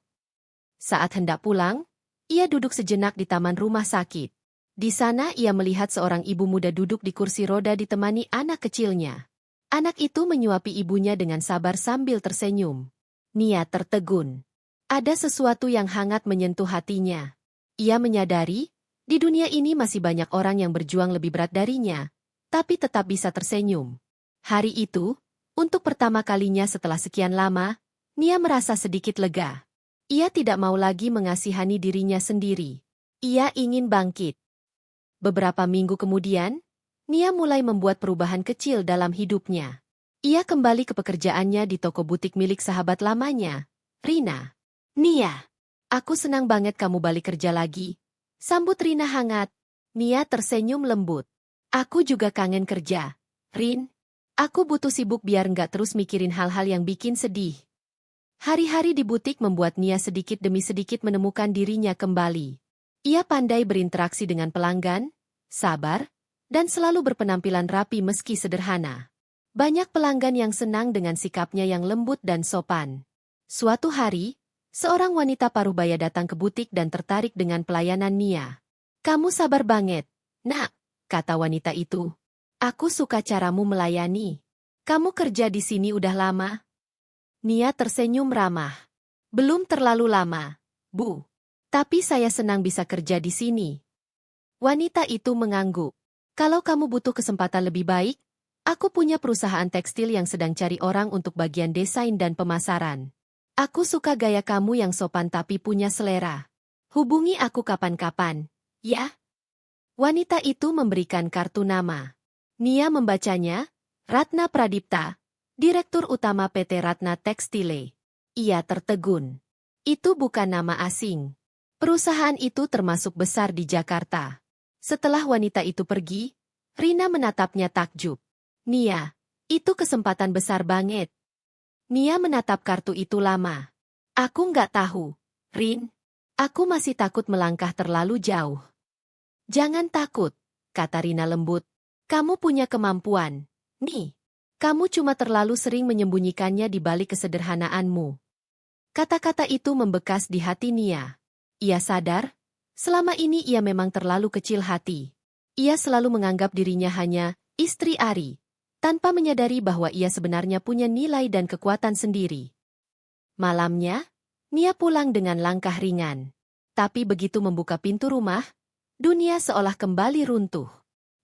Saat hendak pulang, ia duduk sejenak di taman rumah sakit. Di sana ia melihat seorang ibu muda duduk di kursi roda ditemani anak kecilnya. Anak itu menyuapi ibunya dengan sabar sambil tersenyum. Nia tertegun. Ada sesuatu yang hangat menyentuh hatinya. Ia menyadari, di dunia ini masih banyak orang yang berjuang lebih berat darinya, tapi tetap bisa tersenyum. Hari itu, untuk pertama kalinya setelah sekian lama, Nia merasa sedikit lega. Ia tidak mau lagi mengasihani dirinya sendiri. Ia ingin bangkit. Beberapa minggu kemudian, Nia mulai membuat perubahan kecil dalam hidupnya. Ia kembali ke pekerjaannya di toko butik milik sahabat lamanya, Rina. "Nia, aku senang banget kamu balik kerja lagi," sambut Rina hangat. Nia tersenyum lembut. "Aku juga kangen kerja, Rin. Aku butuh sibuk biar nggak terus mikirin hal-hal yang bikin sedih." Hari-hari di butik membuat Nia sedikit demi sedikit menemukan dirinya kembali. Ia pandai berinteraksi dengan pelanggan, sabar, dan selalu berpenampilan rapi meski sederhana. Banyak pelanggan yang senang dengan sikapnya yang lembut dan sopan. Suatu hari, seorang wanita parubaya datang ke butik dan tertarik dengan pelayanan Nia. "Kamu sabar banget, Nak," kata wanita itu. "Aku suka caramu melayani. Kamu kerja di sini udah lama?" Nia tersenyum ramah. "Belum terlalu lama, Bu. Tapi saya senang bisa kerja di sini." Wanita itu mengangguk. "Kalau kamu butuh kesempatan lebih baik, aku punya perusahaan tekstil yang sedang cari orang untuk bagian desain dan pemasaran. Aku suka gaya kamu yang sopan tapi punya selera. Hubungi aku kapan-kapan, ya?" Wanita itu memberikan kartu nama. Nia membacanya, Ratna Pradipta, Direktur Utama PT Ratna Tekstile. Ia tertegun. Itu bukan nama asing. Perusahaan itu termasuk besar di Jakarta. Setelah wanita itu pergi, Rina menatapnya takjub. Nia, itu kesempatan besar banget. Nia menatap kartu itu lama. Aku nggak tahu, Rin. Aku masih takut melangkah terlalu jauh. Jangan takut, kata Rina lembut. Kamu punya kemampuan. Nih, kamu cuma terlalu sering menyembunyikannya di balik kesederhanaanmu. Kata-kata itu membekas di hati Nia. Ia sadar, selama ini ia memang terlalu kecil hati. Ia selalu menganggap dirinya hanya istri Ari, tanpa menyadari bahwa ia sebenarnya punya nilai dan kekuatan sendiri. Malamnya, Nia pulang dengan langkah ringan. Tapi begitu membuka pintu rumah, dunia seolah kembali runtuh.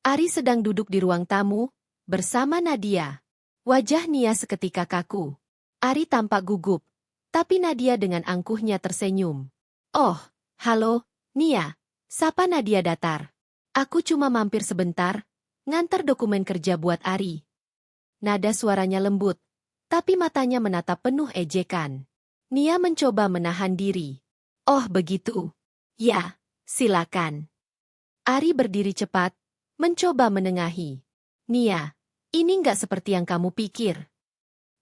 Ari sedang duduk di ruang tamu, bersama Nadia. Wajah Nia seketika kaku. Ari tampak gugup, tapi Nadia dengan angkuhnya tersenyum. Oh, halo, Nia, sapa Nadia datar. Aku cuma mampir sebentar, ngantar dokumen kerja buat Ari. Nada suaranya lembut, tapi matanya menatap penuh ejekan. Nia mencoba menahan diri. Oh begitu. Ya, silakan. Ari berdiri cepat, mencoba menengahi. Nia, ini nggak seperti yang kamu pikir.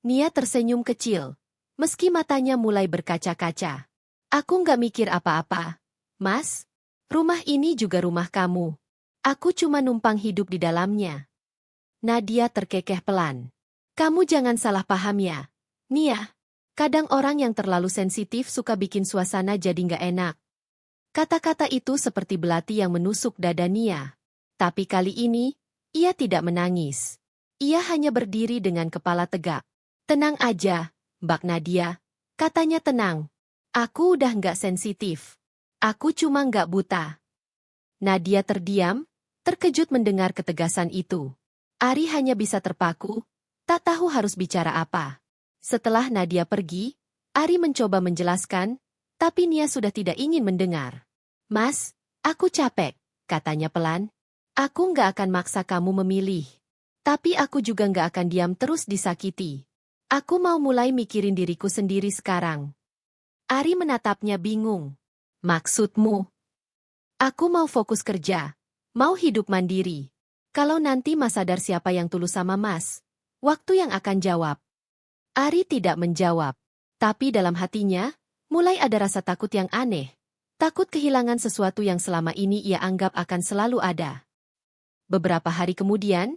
Nia tersenyum kecil, meski matanya mulai berkaca-kaca. Aku nggak mikir apa-apa. Mas, rumah ini juga rumah kamu. Aku cuma numpang hidup di dalamnya. Nadia terkekeh pelan. Kamu jangan salah paham ya. Nia, kadang orang yang terlalu sensitif suka bikin suasana jadi nggak enak. Kata-kata itu seperti belati yang menusuk dada Nia. Tapi kali ini, ia tidak menangis. Ia hanya berdiri dengan kepala tegak. Tenang aja, Mbak Nadia. Katanya tenang. Aku udah nggak sensitif. Aku cuma nggak buta. Nadia terdiam, terkejut mendengar ketegasan itu. Ari hanya bisa terpaku, tak tahu harus bicara apa. Setelah Nadia pergi, Ari mencoba menjelaskan, tapi Nia sudah tidak ingin mendengar. Mas, aku capek, katanya pelan. Aku nggak akan maksa kamu memilih. Tapi aku juga nggak akan diam terus disakiti. Aku mau mulai mikirin diriku sendiri sekarang. Ari menatapnya bingung. Maksudmu? Aku mau fokus kerja. Mau hidup mandiri. Kalau nanti Mas sadar siapa yang tulus sama Mas, waktu yang akan jawab. Ari tidak menjawab. Tapi dalam hatinya, mulai ada rasa takut yang aneh. Takut kehilangan sesuatu yang selama ini ia anggap akan selalu ada. Beberapa hari kemudian,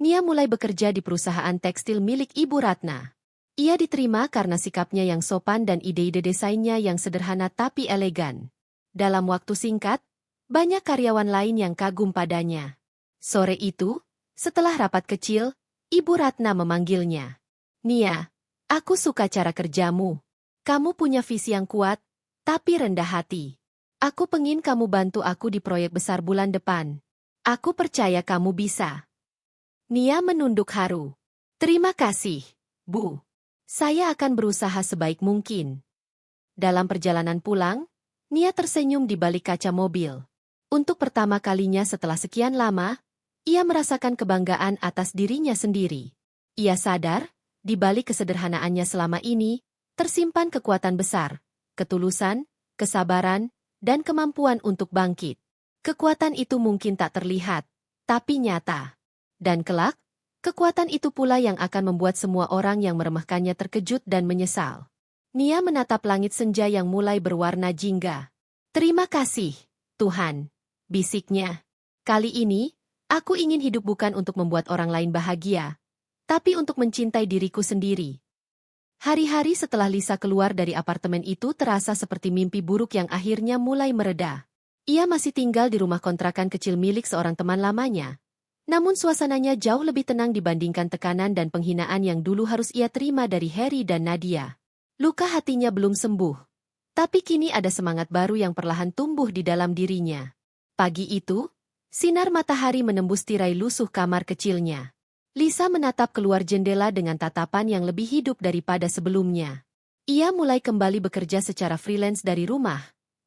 Nia mulai bekerja di perusahaan tekstil milik Ibu Ratna. Ia diterima karena sikapnya yang sopan dan ide-ide desainnya yang sederhana tapi elegan. Dalam waktu singkat, banyak karyawan lain yang kagum padanya. Sore itu, setelah rapat kecil, Ibu Ratna memanggilnya. Nia, aku suka cara kerjamu. Kamu punya visi yang kuat, tapi rendah hati. Aku pengin kamu bantu aku di proyek besar bulan depan. Aku percaya kamu bisa. Nia menunduk haru. Terima kasih, Bu. Saya akan berusaha sebaik mungkin. Dalam perjalanan pulang, Nia tersenyum di balik kaca mobil. Untuk pertama kalinya setelah sekian lama, ia merasakan kebanggaan atas dirinya sendiri. Ia sadar, di balik kesederhanaannya selama ini, tersimpan kekuatan besar, ketulusan, kesabaran, dan kemampuan untuk bangkit. Kekuatan itu mungkin tak terlihat, tapi nyata. Dan kelak, kekuatan itu pula yang akan membuat semua orang yang meremehkannya terkejut dan menyesal. Nia menatap langit senja yang mulai berwarna jingga. Terima kasih, Tuhan. Bisiknya. Kali ini, aku ingin hidup bukan untuk membuat orang lain bahagia, tapi untuk mencintai diriku sendiri. Hari-hari setelah Lisa keluar dari apartemen itu terasa seperti mimpi buruk yang akhirnya mulai mereda. Ia masih tinggal di rumah kontrakan kecil milik seorang teman lamanya. Namun suasananya jauh lebih tenang dibandingkan tekanan dan penghinaan yang dulu harus ia terima dari Harry dan Nadia. Luka hatinya belum sembuh, tapi kini ada semangat baru yang perlahan tumbuh di dalam dirinya. Pagi itu, sinar matahari menembus tirai lusuh kamar kecilnya. Lisa menatap keluar jendela dengan tatapan yang lebih hidup daripada sebelumnya. Ia mulai kembali bekerja secara freelance dari rumah,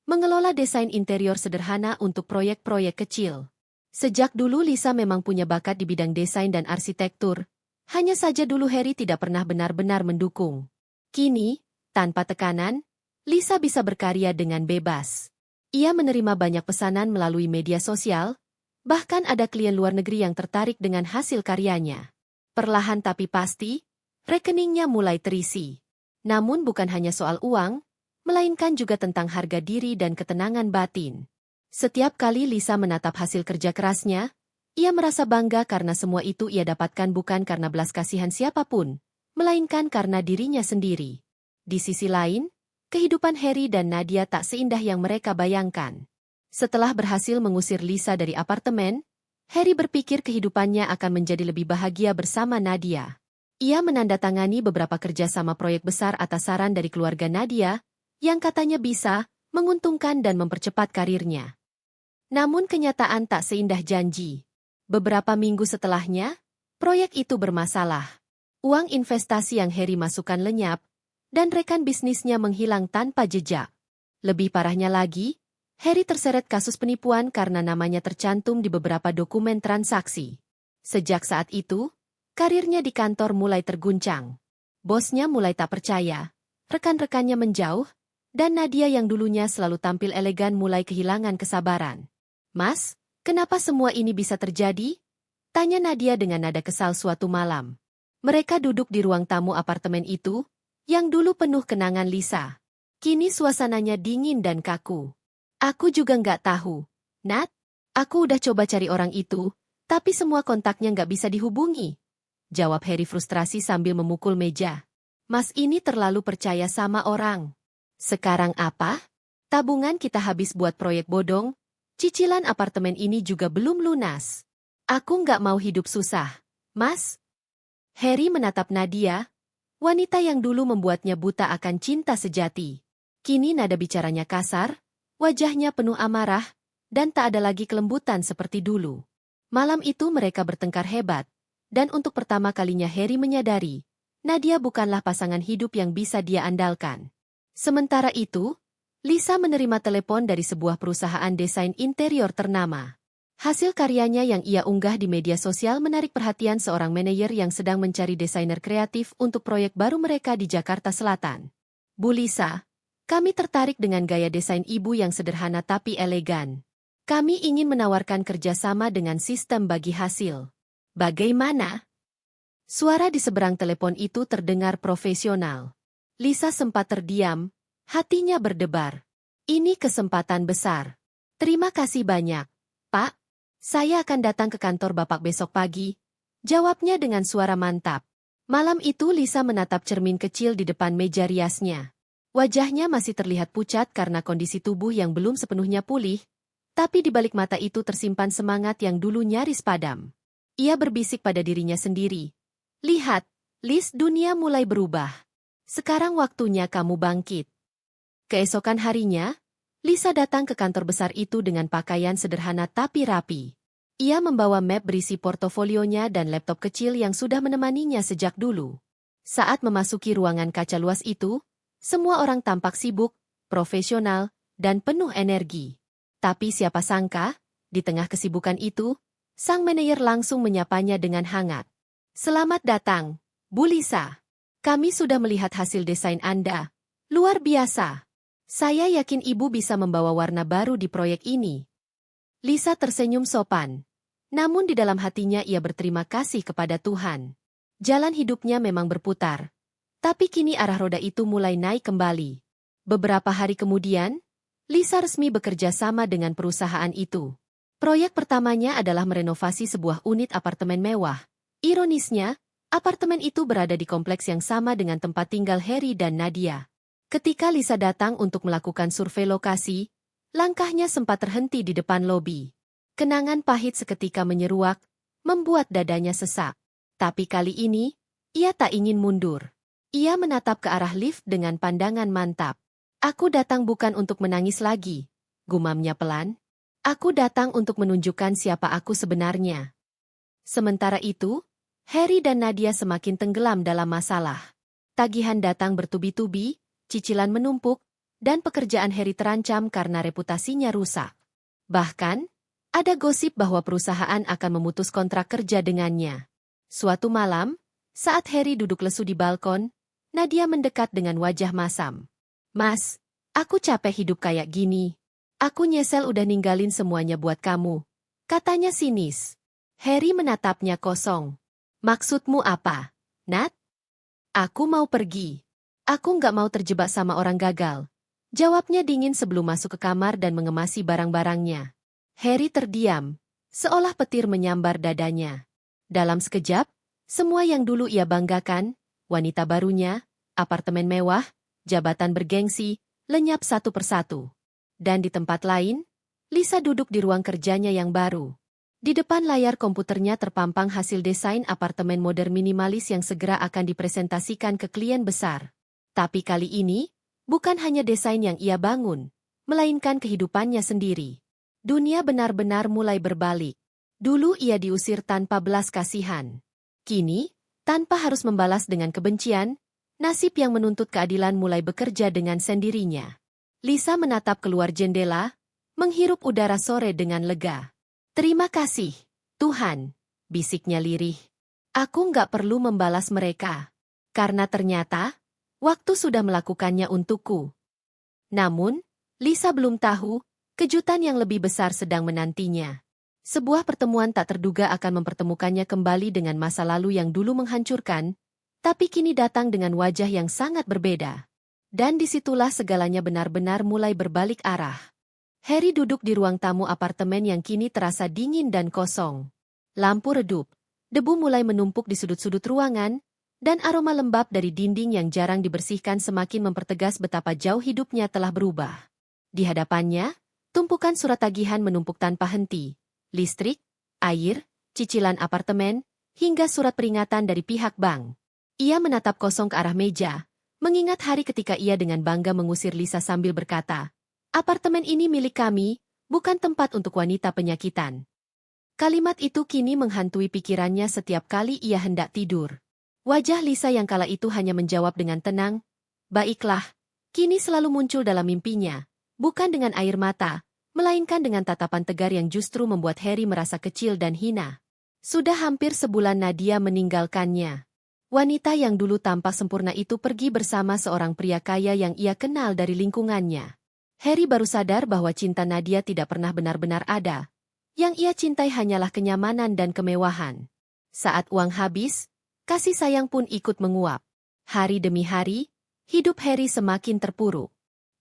mengelola desain interior sederhana untuk proyek-proyek kecil. Sejak dulu Lisa memang punya bakat di bidang desain dan arsitektur, hanya saja dulu Harry tidak pernah benar-benar mendukung. Kini, tanpa tekanan, Lisa bisa berkarya dengan bebas. Ia menerima banyak pesanan melalui media sosial, Bahkan ada klien luar negeri yang tertarik dengan hasil karyanya. Perlahan tapi pasti, rekeningnya mulai terisi. Namun bukan hanya soal uang, melainkan juga tentang harga diri dan ketenangan batin. Setiap kali Lisa menatap hasil kerja kerasnya, ia merasa bangga karena semua itu ia dapatkan bukan karena belas kasihan siapapun, melainkan karena dirinya sendiri. Di sisi lain, kehidupan Harry dan Nadia tak seindah yang mereka bayangkan. Setelah berhasil mengusir Lisa dari apartemen, Harry berpikir kehidupannya akan menjadi lebih bahagia bersama Nadia. Ia menandatangani beberapa kerjasama proyek besar atas saran dari keluarga Nadia, yang katanya bisa menguntungkan dan mempercepat karirnya. Namun kenyataan tak seindah janji. Beberapa minggu setelahnya, proyek itu bermasalah. Uang investasi yang Harry masukkan lenyap, dan rekan bisnisnya menghilang tanpa jejak. Lebih parahnya lagi, Harry terseret kasus penipuan karena namanya tercantum di beberapa dokumen transaksi. Sejak saat itu, karirnya di kantor mulai terguncang. Bosnya mulai tak percaya, rekan-rekannya menjauh, dan Nadia yang dulunya selalu tampil elegan mulai kehilangan kesabaran. "Mas, kenapa semua ini bisa terjadi?" tanya Nadia dengan nada kesal suatu malam. Mereka duduk di ruang tamu apartemen itu, yang dulu penuh kenangan Lisa. Kini suasananya dingin dan kaku. "Aku juga nggak tahu, Nat. Aku udah coba cari orang itu, tapi semua kontaknya nggak bisa dihubungi," jawab Harry frustrasi sambil memukul meja. "Mas ini terlalu percaya sama orang. Sekarang apa? Tabungan kita habis buat proyek bodong, cicilan apartemen ini juga belum lunas. Aku nggak mau hidup susah, Mas." Harry menatap Nadia, wanita yang dulu membuatnya buta akan cinta sejati. Kini nada bicaranya kasar, wajahnya penuh amarah, dan tak ada lagi kelembutan seperti dulu. Malam itu mereka bertengkar hebat, dan untuk pertama kalinya Harry menyadari, Nadia bukanlah pasangan hidup yang bisa dia andalkan. Sementara itu, Lisa menerima telepon dari sebuah perusahaan desain interior ternama. Hasil karyanya yang ia unggah di media sosial menarik perhatian seorang manajer yang sedang mencari desainer kreatif untuk proyek baru mereka di Jakarta Selatan. "Bu Lisa, kami tertarik dengan gaya desain ibu yang sederhana tapi elegan. Kami ingin menawarkan kerjasama dengan sistem bagi hasil. Bagaimana?" Suara di seberang telepon itu terdengar profesional. Lisa sempat terdiam, hatinya berdebar. "Ini kesempatan besar. Terima kasih banyak, Pak. Saya akan datang ke kantor Bapak besok pagi," jawabnya dengan suara mantap. Malam itu Lisa menatap cermin kecil di depan meja riasnya. Wajahnya masih terlihat pucat karena kondisi tubuh yang belum sepenuhnya pulih, tapi di balik mata itu tersimpan semangat yang dulu nyaris padam. Ia berbisik pada dirinya sendiri. "Lihat, Liz, dunia mulai berubah. Sekarang waktunya kamu bangkit." Keesokan harinya, Lisa datang ke kantor besar itu dengan pakaian sederhana tapi rapi. Ia membawa map berisi portofolionya dan laptop kecil yang sudah menemaninya sejak dulu. Saat memasuki ruangan kaca luas itu, semua orang tampak sibuk, profesional, dan penuh energi. Tapi siapa sangka, di tengah kesibukan itu, sang manajer langsung menyapanya dengan hangat. "Selamat datang, Bu Lisa. Kami sudah melihat hasil desain Anda. Luar biasa. Saya yakin Ibu bisa membawa warna baru di proyek ini." Lisa tersenyum sopan. Namun di dalam hatinya ia berterima kasih kepada Tuhan. Jalan hidupnya memang berputar. Tapi kini arah roda itu mulai naik kembali. Beberapa hari kemudian, Lisa resmi bekerja sama dengan perusahaan itu. Proyek pertamanya adalah merenovasi sebuah unit apartemen mewah. Ironisnya, apartemen itu berada di kompleks yang sama dengan tempat tinggal Harry dan Nadia. Ketika Lisa datang untuk melakukan survei lokasi, langkahnya sempat terhenti di depan lobi. Kenangan pahit seketika menyeruak, membuat dadanya sesak. Tapi kali ini, ia tak ingin mundur. Ia menatap ke arah lift dengan pandangan mantap. "Aku datang bukan untuk menangis lagi," gumamnya pelan. "Aku datang untuk menunjukkan siapa aku sebenarnya." Sementara itu, Harry dan Nadia semakin tenggelam dalam masalah. Tagihan datang bertubi-tubi, cicilan menumpuk, dan pekerjaan Harry terancam karena reputasinya rusak. Bahkan, ada gosip bahwa perusahaan akan memutus kontrak kerja dengannya. Suatu malam, saat Harry duduk lesu di balkon, Nadia mendekat dengan wajah masam. "Mas, aku capek hidup kayak gini. Aku nyesel udah ninggalin semuanya buat kamu. Katanya sinis. Harry menatapnya kosong. Maksudmu apa, Nat? Aku mau pergi. Aku nggak mau terjebak sama orang gagal. Jawabnya dingin sebelum masuk ke kamar dan mengemasi barang-barangnya. Harry terdiam, seolah petir menyambar dadanya. Dalam sekejap, semua yang dulu ia banggakan, wanita barunya, apartemen mewah, jabatan bergengsi, lenyap satu persatu. Dan di tempat lain, Lisa duduk di ruang kerjanya yang baru. Di depan layar komputernya terpampang hasil desain apartemen modern minimalis yang segera akan dipresentasikan ke klien besar. Tapi kali ini, bukan hanya desain yang ia bangun, melainkan kehidupannya sendiri. Dunia benar-benar mulai berbalik. Dulu ia diusir tanpa belas kasihan. Kini, tanpa harus membalas dengan kebencian, nasib yang menuntut keadilan mulai bekerja dengan sendirinya. Lisa menatap keluar jendela, menghirup udara sore dengan lega. Terima kasih, Tuhan, bisiknya lirih. Aku nggak perlu membalas mereka. Karena ternyata, waktu sudah melakukannya untukku. Namun, Lisa belum tahu, kejutan yang lebih besar sedang menantinya. Sebuah pertemuan tak terduga akan mempertemukannya kembali dengan masa lalu yang dulu menghancurkan, tapi kini datang dengan wajah yang sangat berbeda. Dan disitulah segalanya benar-benar mulai berbalik arah. Harry duduk di ruang tamu apartemen yang kini terasa dingin dan kosong. Lampu redup, debu mulai menumpuk di sudut-sudut ruangan, dan aroma lembab dari dinding yang jarang dibersihkan semakin mempertegas betapa jauh hidupnya telah berubah. Di hadapannya, tumpukan surat tagihan menumpuk tanpa henti. Listrik, air, cicilan apartemen, hingga surat peringatan dari pihak bank. Ia menatap kosong ke arah meja, mengingat hari ketika ia dengan bangga mengusir Lisa sambil berkata, "Apartemen ini milik kami, bukan tempat untuk wanita penyakitan." Kalimat itu kini menghantui pikirannya setiap kali ia hendak tidur. Wajah Lisa yang kala itu hanya menjawab dengan tenang, "Baiklah," kini selalu muncul dalam mimpinya, bukan dengan air mata, melainkan dengan tatapan tegar yang justru membuat Harry merasa kecil dan hina. Sudah hampir sebulan Nadia meninggalkannya. Wanita yang dulu tampak sempurna itu pergi bersama seorang pria kaya yang ia kenal dari lingkungannya. Harry baru sadar bahwa cinta Nadia tidak pernah benar-benar ada. Yang ia cintai hanyalah kenyamanan dan kemewahan. Saat uang habis, kasih sayang pun ikut menguap. Hari demi hari, hidup Harry semakin terpuruk.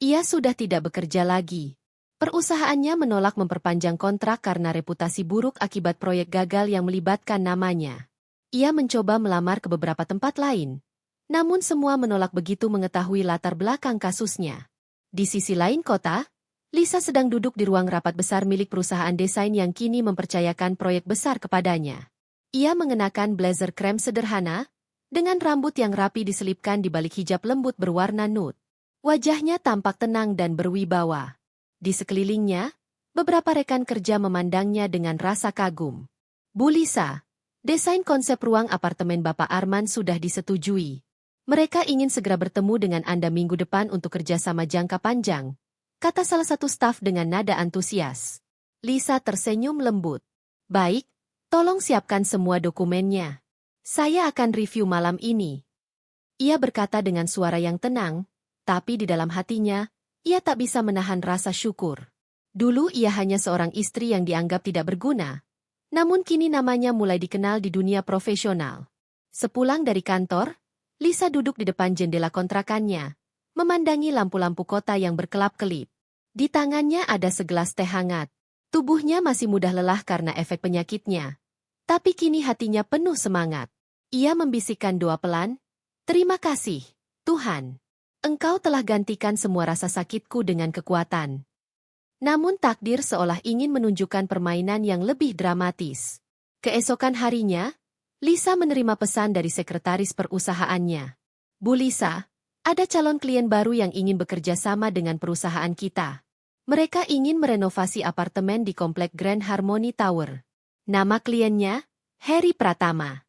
Ia sudah tidak bekerja lagi. Perusahaannya menolak memperpanjang kontrak karena reputasi buruk akibat proyek gagal yang melibatkan namanya. Ia mencoba melamar ke beberapa tempat lain. Namun semua menolak begitu mengetahui latar belakang kasusnya. Di sisi lain kota, Lisa sedang duduk di ruang rapat besar milik perusahaan desain yang kini mempercayakan proyek besar kepadanya. Ia mengenakan blazer krem sederhana, dengan rambut yang rapi diselipkan di balik hijab lembut berwarna nude. Wajahnya tampak tenang dan berwibawa. Di sekelilingnya, beberapa rekan kerja memandangnya dengan rasa kagum. "Bu Lisa, desain konsep ruang apartemen Bapak Arman sudah disetujui. Mereka ingin segera bertemu dengan Anda minggu depan untuk kerjasama jangka panjang," kata salah satu staf dengan nada antusias. Lisa tersenyum lembut. "Baik, tolong siapkan semua dokumennya. Saya akan review malam ini." Ia berkata dengan suara yang tenang, tapi di dalam hatinya, ia tak bisa menahan rasa syukur. Dulu ia hanya seorang istri yang dianggap tidak berguna, namun kini namanya mulai dikenal di dunia profesional. Sepulang dari kantor, Lisa duduk di depan jendela kontrakannya, memandangi lampu-lampu kota yang berkelap-kelip. Di tangannya ada segelas teh hangat. Tubuhnya masih mudah lelah karena efek penyakitnya. Tapi kini hatinya penuh semangat. Ia membisikkan doa pelan, "Terima kasih, Tuhan. Engkau telah gantikan semua rasa sakitku dengan kekuatan." Namun takdir seolah ingin menunjukkan permainan yang lebih dramatis. Keesokan harinya, Lisa menerima pesan dari sekretaris perusahaannya. "Bu Lisa, ada calon klien baru yang ingin bekerja sama dengan perusahaan kita. Mereka ingin merenovasi apartemen di komplek Grand Harmony Tower. Nama kliennya, Harry Pratama."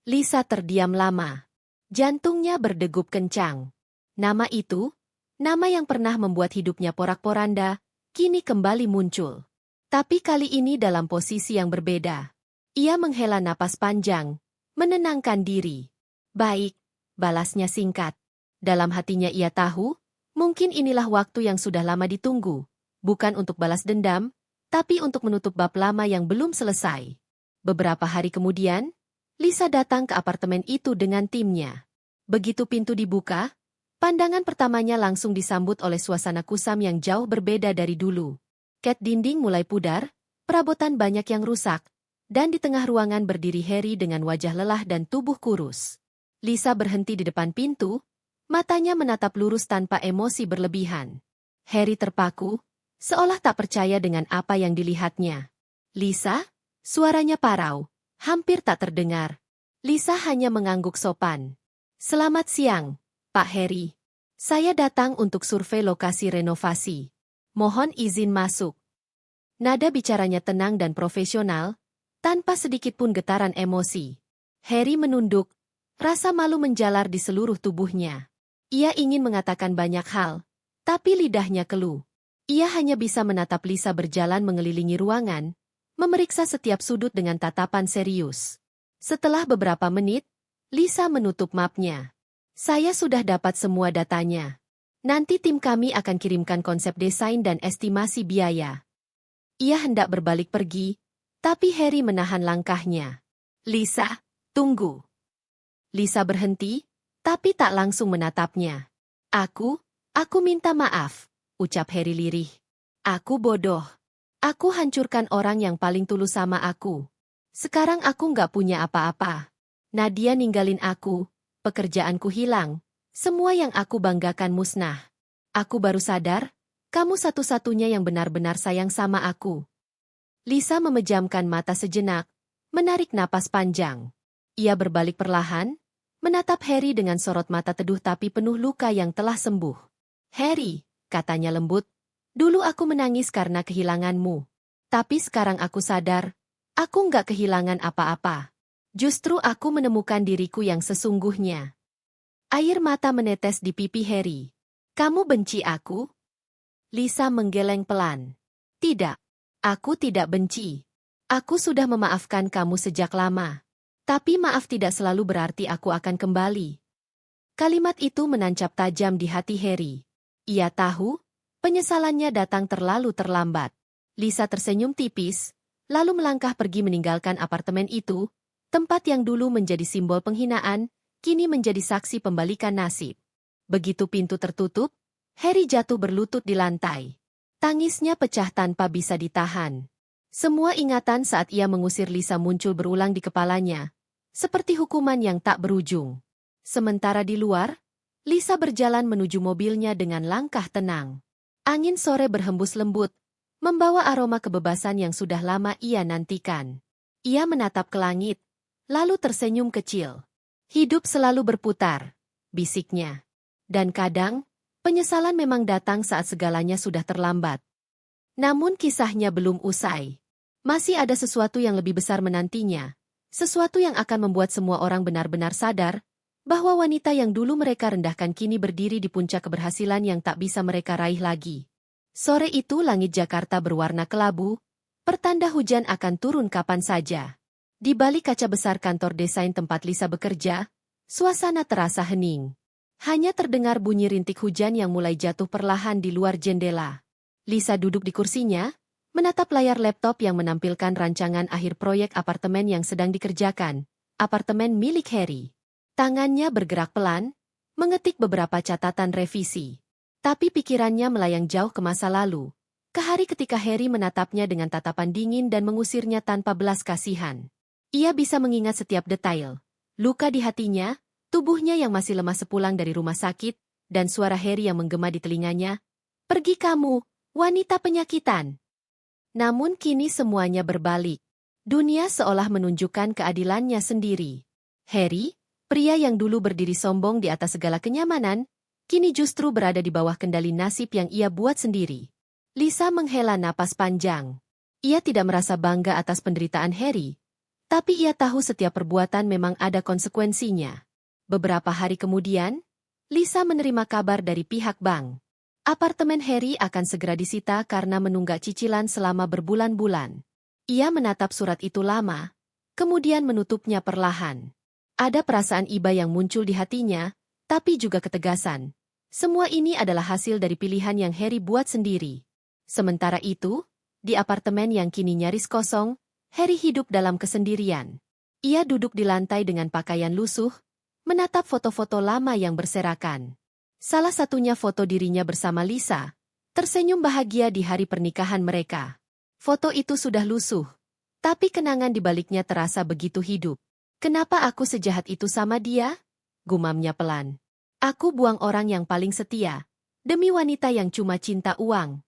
Lisa terdiam lama. Jantungnya berdegup kencang. Nama itu, nama yang pernah membuat hidupnya porak-poranda, kini kembali muncul. Tapi kali ini dalam posisi yang berbeda. Ia menghela napas panjang, menenangkan diri. "Baik," balasnya singkat. Dalam hatinya ia tahu, mungkin inilah waktu yang sudah lama ditunggu, bukan untuk balas dendam, tapi untuk menutup bab lama yang belum selesai. Beberapa hari kemudian, Lisa datang ke apartemen itu dengan timnya. Begitu pintu dibuka, pandangan pertamanya langsung disambut oleh suasana kusam yang jauh berbeda dari dulu. Cat dinding mulai pudar, perabotan banyak yang rusak, dan di tengah ruangan berdiri Harry dengan wajah lelah dan tubuh kurus. Lisa berhenti di depan pintu, matanya menatap lurus tanpa emosi berlebihan. Harry terpaku, seolah tak percaya dengan apa yang dilihatnya. Lisa? Suaranya parau, hampir tak terdengar. Lisa hanya mengangguk sopan. Selamat siang, Pak Harry. Saya datang untuk survei lokasi renovasi. Mohon izin masuk. Nada bicaranya tenang dan profesional, tanpa sedikit pun getaran emosi. Harry menunduk, rasa malu menjalar di seluruh tubuhnya. Ia ingin mengatakan banyak hal, tapi lidahnya keluh. Ia hanya bisa menatap Lisa berjalan mengelilingi ruangan, memeriksa setiap sudut dengan tatapan serius. Setelah beberapa menit, Lisa menutup mapnya. Saya sudah dapat semua datanya. Nanti tim kami akan kirimkan konsep desain dan estimasi biaya. Ia hendak berbalik pergi, tapi Harry menahan langkahnya. Lisa, tunggu. Lisa berhenti, tapi tak langsung menatapnya. Aku minta maaf, ucap Harry lirih. Aku bodoh. Aku hancurkan orang yang paling tulus sama aku. Sekarang aku nggak punya apa-apa. Nadia ninggalin aku, pekerjaanku hilang, semua yang aku banggakan musnah. Aku baru sadar, kamu satu-satunya yang benar-benar sayang sama aku. Lisa memejamkan mata sejenak, menarik napas panjang. Ia berbalik perlahan, menatap Harry dengan sorot mata teduh tapi penuh luka yang telah sembuh. Harry, katanya lembut, dulu aku menangis karena kehilanganmu. Tapi sekarang aku sadar, aku nggak kehilangan apa-apa. Justru aku menemukan diriku yang sesungguhnya. Air mata menetes di pipi Harry. Kamu benci aku? Lisa menggeleng pelan. Tidak, aku tidak benci. Aku sudah memaafkan kamu sejak lama. Tapi maaf tidak selalu berarti aku akan kembali. Kalimat itu menancap tajam di hati Harry. Ia tahu, penyesalannya datang terlalu terlambat. Lisa tersenyum tipis, lalu melangkah pergi meninggalkan apartemen itu, tempat yang dulu menjadi simbol penghinaan, kini menjadi saksi pembalikan nasib. Begitu pintu tertutup, Harry jatuh berlutut di lantai. Tangisnya pecah tanpa bisa ditahan. Semua ingatan saat ia mengusir Lisa muncul berulang di kepalanya, seperti hukuman yang tak berujung. Sementara di luar, Lisa berjalan menuju mobilnya dengan langkah tenang. Angin sore berhembus lembut, membawa aroma kebebasan yang sudah lama ia nantikan. Ia menatap ke langit, lalu tersenyum kecil. Hidup selalu berputar, bisiknya. Dan kadang, penyesalan memang datang saat segalanya sudah terlambat. Namun kisahnya belum usai. Masih ada sesuatu yang lebih besar menantinya, sesuatu yang akan membuat semua orang benar-benar sadar, bahwa wanita yang dulu mereka rendahkan kini berdiri di puncak keberhasilan yang tak bisa mereka raih lagi. Sore itu langit Jakarta berwarna kelabu, pertanda hujan akan turun kapan saja. Di balik kaca besar kantor desain tempat Lisa bekerja, suasana terasa hening. Hanya terdengar bunyi rintik hujan yang mulai jatuh perlahan di luar jendela. Lisa duduk di kursinya, menatap layar laptop yang menampilkan rancangan akhir proyek apartemen yang sedang dikerjakan, apartemen milik Harry. Tangannya bergerak pelan, mengetik beberapa catatan revisi. Tapi pikirannya melayang jauh ke masa lalu, ke hari ketika Harry menatapnya dengan tatapan dingin dan mengusirnya tanpa belas kasihan. Ia bisa mengingat setiap detail. Luka di hatinya, tubuhnya yang masih lemah sepulang dari rumah sakit, dan suara Harry yang menggema di telinganya. Pergi kamu, wanita penyakitan. Namun kini semuanya berbalik. Dunia seolah menunjukkan keadilannya sendiri. Harry, pria yang dulu berdiri sombong di atas segala kenyamanan, kini justru berada di bawah kendali nasib yang ia buat sendiri. Lisa menghela napas panjang. Ia tidak merasa bangga atas penderitaan Harry, tapi ia tahu setiap perbuatan memang ada konsekuensinya. Beberapa hari kemudian, Lisa menerima kabar dari pihak bank. Apartemen Harry akan segera disita karena menunggak cicilan selama berbulan-bulan. Ia menatap surat itu lama, kemudian menutupnya perlahan. Ada perasaan iba yang muncul di hatinya, tapi juga ketegasan. Semua ini adalah hasil dari pilihan yang Harry buat sendiri. Sementara itu, Di apartemen yang kini nyaris kosong, Harry hidup dalam kesendirian. Ia duduk di lantai dengan pakaian lusuh, menatap foto-foto lama yang berserakan. Salah satunya foto dirinya bersama Lisa, tersenyum bahagia di hari pernikahan mereka. Foto itu sudah lusuh, tapi kenangan di baliknya terasa begitu hidup. "Kenapa aku sejahat itu sama dia?" gumamnya pelan. "Aku buang orang yang paling setia, demi wanita yang cuma cinta uang."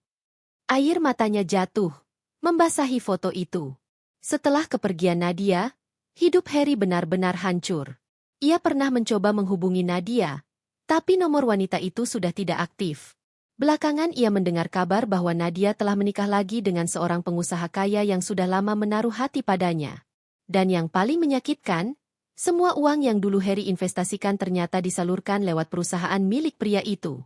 Air matanya jatuh, membasahi foto itu. Setelah kepergian Nadia, hidup Harry benar-benar hancur. Ia pernah mencoba menghubungi Nadia, tapi nomor wanita itu sudah tidak aktif. Belakangan ia mendengar kabar bahwa Nadia telah menikah lagi dengan seorang pengusaha kaya yang sudah lama menaruh hati padanya. Dan yang paling menyakitkan, semua uang yang dulu Harry investasikan ternyata disalurkan lewat perusahaan milik pria itu.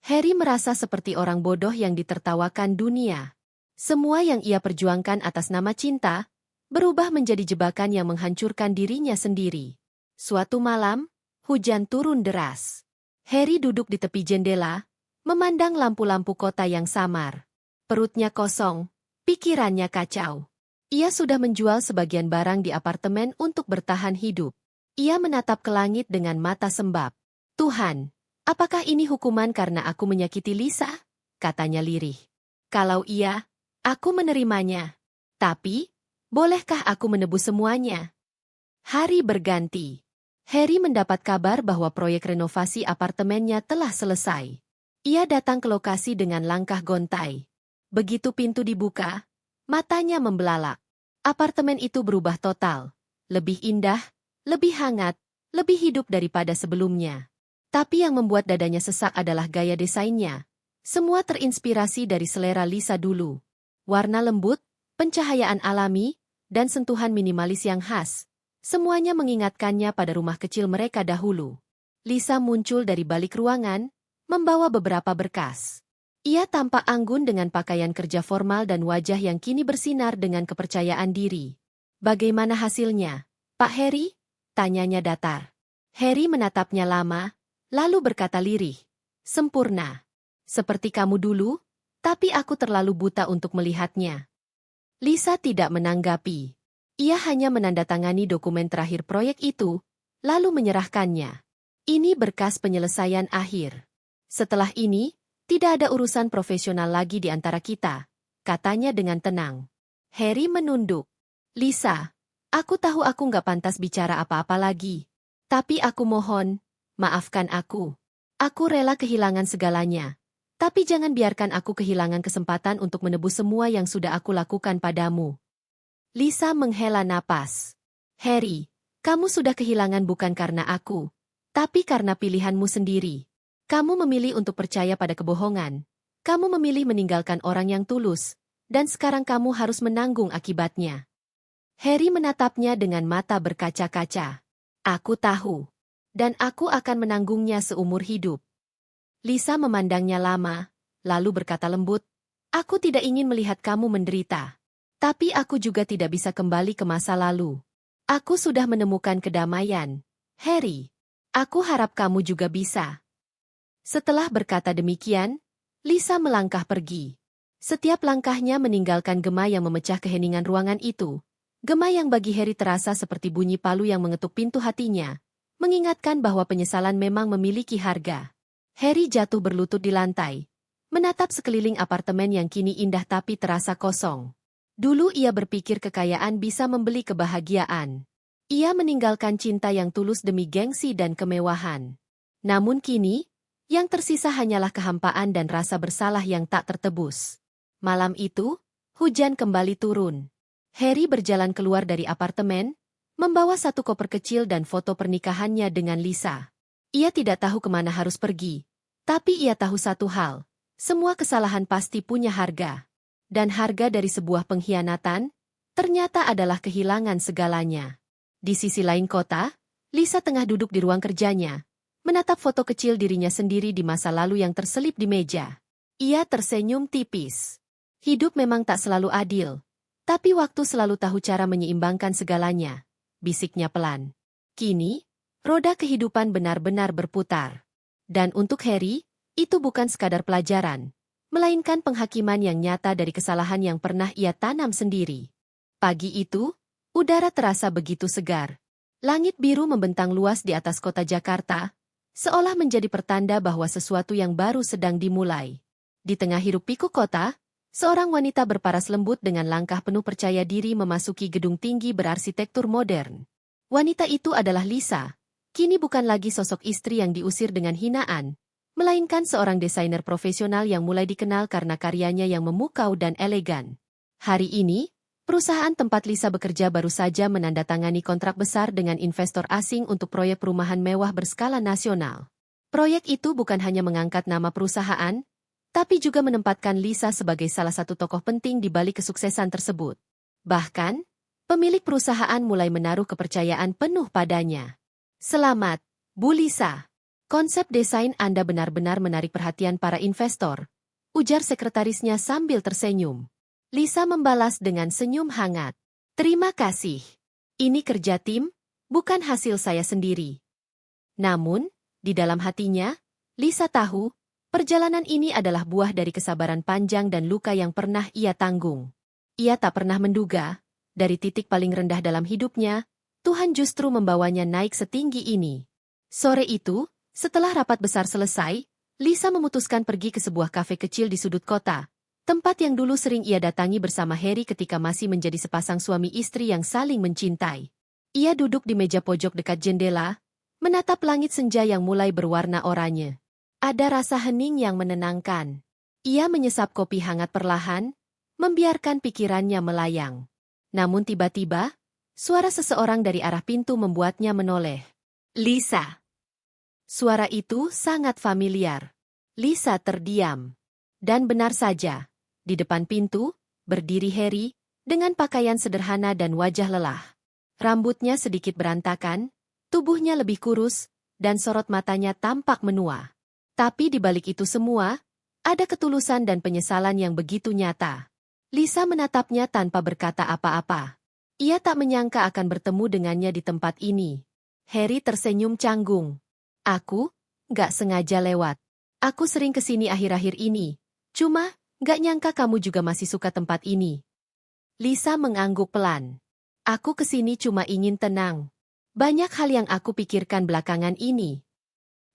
Harry merasa seperti orang bodoh yang ditertawakan dunia. Semua yang ia perjuangkan atas nama cinta, berubah menjadi jebakan yang menghancurkan dirinya sendiri. Suatu malam, hujan turun deras. Harry duduk di tepi jendela, memandang lampu-lampu kota yang samar. Perutnya kosong, pikirannya kacau. Ia sudah menjual sebagian barang di apartemen untuk bertahan hidup. Ia menatap ke langit dengan mata sembab. "Tuhan, apakah ini hukuman karena aku menyakiti Lisa?" katanya lirih. "Kalau iya, aku menerimanya. Tapi, bolehkah aku menebus semuanya?" Hari berganti. Harry mendapat kabar bahwa proyek renovasi apartemennya telah selesai. Ia datang ke lokasi dengan langkah gontai. Begitu pintu dibuka, matanya membelalak. Apartemen itu berubah total. Lebih indah, lebih hangat, lebih hidup daripada sebelumnya. Tapi yang membuat dadanya sesak adalah gaya desainnya. Semua terinspirasi dari selera Lisa dulu. Warna lembut, pencahayaan alami, dan sentuhan minimalis yang khas. Semuanya mengingatkannya pada rumah kecil mereka dahulu. Lisa muncul dari balik ruangan, membawa beberapa berkas. Ia tampak anggun dengan pakaian kerja formal dan wajah yang kini bersinar dengan kepercayaan diri. "Bagaimana hasilnya, Pak Harry?" tanyanya datar. Harry menatapnya lama, lalu berkata lirih, "Sempurna. Seperti kamu dulu, tapi aku terlalu buta untuk melihatnya." Lisa tidak menanggapi. Ia hanya menandatangani dokumen terakhir proyek itu, lalu menyerahkannya. "Ini berkas penyelesaian akhir. Setelah ini, tidak ada urusan profesional lagi di antara kita," katanya dengan tenang. Harry menunduk. "Lisa, aku tahu aku nggak pantas bicara apa-apa lagi. Tapi aku mohon, maafkan aku. Aku rela kehilangan segalanya. Tapi jangan biarkan aku kehilangan kesempatan untuk menebus semua yang sudah aku lakukan padamu." Lisa menghela napas. "Harry, kamu sudah kehilangan bukan karena aku, tapi karena pilihanmu sendiri. Kamu memilih untuk percaya pada kebohongan. Kamu memilih meninggalkan orang yang tulus, dan sekarang kamu harus menanggung akibatnya." Harry menatapnya dengan mata berkaca-kaca. "Aku tahu. Dan aku akan menanggungnya seumur hidup." Lisa memandangnya lama, lalu berkata lembut, "Aku tidak ingin melihat kamu menderita. Tapi aku juga tidak bisa kembali ke masa lalu. Aku sudah menemukan kedamaian. Harry, aku harap kamu juga bisa." Setelah berkata demikian, Lisa melangkah pergi. Setiap langkahnya meninggalkan gema yang memecah keheningan ruangan itu. Gema yang bagi Harry terasa seperti bunyi palu yang mengetuk pintu hatinya, mengingatkan bahwa penyesalan memang memiliki harga. Harry jatuh berlutut di lantai, menatap sekeliling apartemen yang kini indah tapi terasa kosong. Dulu ia berpikir kekayaan bisa membeli kebahagiaan. Ia meninggalkan cinta yang tulus demi gengsi dan kemewahan. Namun kini, yang tersisa hanyalah kehampaan dan rasa bersalah yang tak tertebus. Malam itu, hujan kembali turun. Harry berjalan keluar dari apartemen, membawa satu koper kecil dan foto pernikahannya dengan Lisa. Ia tidak tahu kemana harus pergi, tapi ia tahu satu hal, semua kesalahan pasti punya harga. Dan harga dari sebuah pengkhianatan, ternyata adalah kehilangan segalanya. Di sisi lain kota, Lisa tengah duduk di ruang kerjanya, menatap foto kecil dirinya sendiri di masa lalu yang terselip di meja. Ia tersenyum tipis. Hidup memang tak selalu adil, tapi waktu selalu tahu cara menyeimbangkan segalanya, bisiknya pelan. Kini, roda kehidupan benar-benar berputar. Dan untuk Harry, itu bukan sekadar pelajaran. melainkan penghakiman yang nyata dari kesalahan yang pernah ia tanam sendiri. Pagi itu, udara terasa begitu segar. Langit biru membentang luas di atas kota Jakarta, seolah menjadi pertanda bahwa sesuatu yang baru sedang dimulai. Di tengah hiruk-pikuk kota, seorang wanita berparas lembut dengan langkah penuh percaya diri memasuki gedung tinggi berarsitektur modern. Wanita itu adalah Lisa. Kini bukan lagi sosok istri yang diusir dengan hinaan, melainkan seorang desainer profesional yang mulai dikenal karena karyanya yang memukau dan elegan. Hari ini, perusahaan tempat Lisa bekerja baru saja menandatangani kontrak besar dengan investor asing untuk proyek perumahan mewah berskala nasional. Proyek itu bukan hanya mengangkat nama perusahaan, tapi juga menempatkan Lisa sebagai salah satu tokoh penting di balik kesuksesan tersebut. Bahkan, pemilik perusahaan mulai menaruh kepercayaan penuh padanya. Selamat, Bu Lisa. Konsep desain Anda benar-benar menarik perhatian para investor, ujar sekretarisnya sambil tersenyum. Lisa membalas dengan senyum hangat. Terima kasih. Ini kerja tim, bukan hasil saya sendiri. Namun, di dalam hatinya, Lisa tahu, perjalanan ini adalah buah dari kesabaran panjang dan luka yang pernah ia tanggung. Ia tak pernah menduga, dari titik paling rendah dalam hidupnya, Tuhan justru membawanya naik setinggi ini. Sore itu, setelah rapat besar selesai, Lisa memutuskan pergi ke sebuah kafe kecil di sudut kota, tempat yang dulu sering ia datangi bersama Harry ketika masih menjadi sepasang suami istri yang saling mencintai. Ia duduk di meja pojok dekat jendela, menatap langit senja yang mulai berwarna oranye. Ada rasa hening yang menenangkan. Ia menyesap kopi hangat perlahan, membiarkan pikirannya melayang. Namun tiba-tiba, suara seseorang dari arah pintu membuatnya menoleh. Lisa. Suara itu sangat familiar. Lisa terdiam. Dan benar saja, di depan pintu, berdiri Harry, dengan pakaian sederhana dan wajah lelah. Rambutnya sedikit berantakan, tubuhnya lebih kurus, dan sorot matanya tampak menua. Tapi di balik itu semua, ada ketulusan dan penyesalan yang begitu nyata. Lisa menatapnya tanpa berkata apa-apa. Ia tak menyangka akan bertemu dengannya di tempat ini. Harry tersenyum canggung. Aku, gak sengaja lewat. Aku sering kesini akhir-akhir ini. Cuma, gak nyangka kamu juga masih suka tempat ini. Lisa mengangguk pelan. Aku kesini cuma ingin tenang. Banyak hal yang aku pikirkan belakangan ini.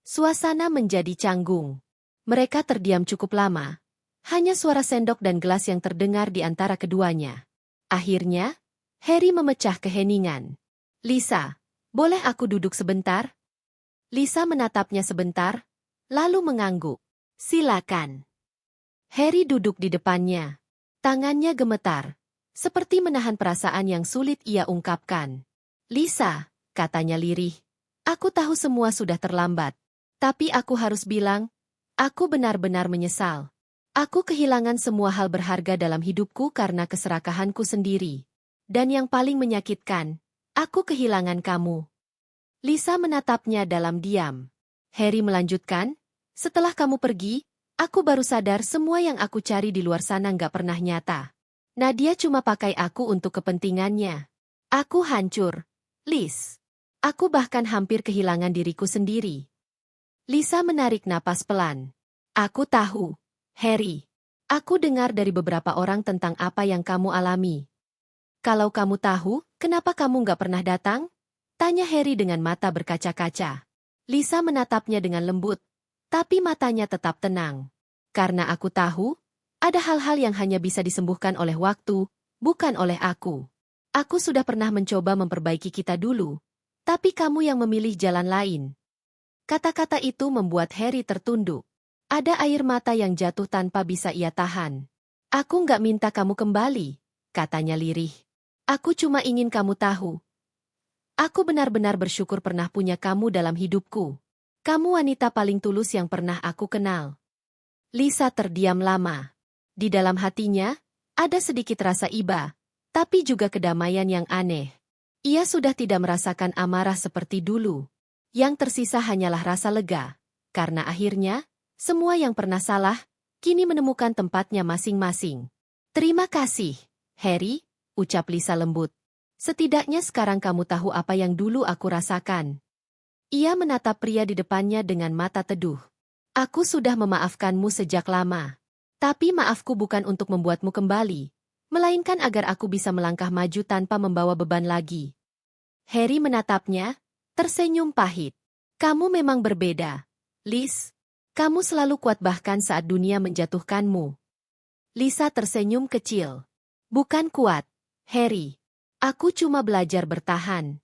Suasana menjadi canggung. Mereka terdiam cukup lama. Hanya suara sendok dan gelas yang terdengar di antara keduanya. Akhirnya, Harry memecah keheningan. Lisa, boleh aku duduk sebentar? Lisa menatapnya sebentar, lalu mengangguk. Silakan. Harry duduk di depannya. Tangannya gemetar, seperti menahan perasaan yang sulit ia ungkapkan. Lisa, katanya lirih, aku tahu semua sudah terlambat. Tapi aku harus bilang, aku benar-benar menyesal. Aku kehilangan semua hal berharga dalam hidupku karena keserakahanku sendiri. Dan yang paling menyakitkan, aku kehilangan kamu. Lisa menatapnya dalam diam. Harry melanjutkan, setelah kamu pergi, aku baru sadar semua yang aku cari di luar sana nggak pernah nyata. Nadia cuma pakai aku untuk kepentingannya. Aku hancur. Liz. Aku bahkan hampir kehilangan diriku sendiri. Lisa menarik napas pelan. Aku tahu, Harry. Aku dengar dari beberapa orang tentang apa yang kamu alami. Kalau kamu tahu, kenapa kamu nggak pernah datang? Tanya Harry dengan mata berkaca-kaca. Lisa menatapnya dengan lembut, tapi matanya tetap tenang. Karena aku tahu, ada hal-hal yang hanya bisa disembuhkan oleh waktu, bukan oleh aku. Aku sudah pernah mencoba memperbaiki kita dulu, tapi kamu yang memilih jalan lain. Kata-kata itu membuat Harry tertunduk. Ada air mata yang jatuh tanpa bisa ia tahan. Aku nggak minta kamu kembali, katanya lirih. Aku cuma ingin kamu tahu. Aku benar-benar bersyukur pernah punya kamu dalam hidupku. Kamu wanita paling tulus yang pernah aku kenal. Lisa terdiam lama. Di dalam hatinya, ada sedikit rasa iba, tapi juga kedamaian yang aneh. Ia sudah tidak merasakan amarah seperti dulu. Yang tersisa hanyalah rasa lega, karena akhirnya, semua yang pernah salah, kini menemukan tempatnya masing-masing. Terima kasih, Harry, ucap Lisa lembut. Setidaknya sekarang kamu tahu apa yang dulu aku rasakan. Ia menatap pria di depannya dengan mata teduh. Aku sudah memaafkanmu sejak lama. Tapi maafku bukan untuk membuatmu kembali, melainkan agar aku bisa melangkah maju tanpa membawa beban lagi. Harry menatapnya, tersenyum pahit. Kamu memang berbeda, Liz. Kamu selalu kuat bahkan saat dunia menjatuhkanmu. Lisa tersenyum kecil. Bukan kuat, Harry. Aku cuma belajar bertahan.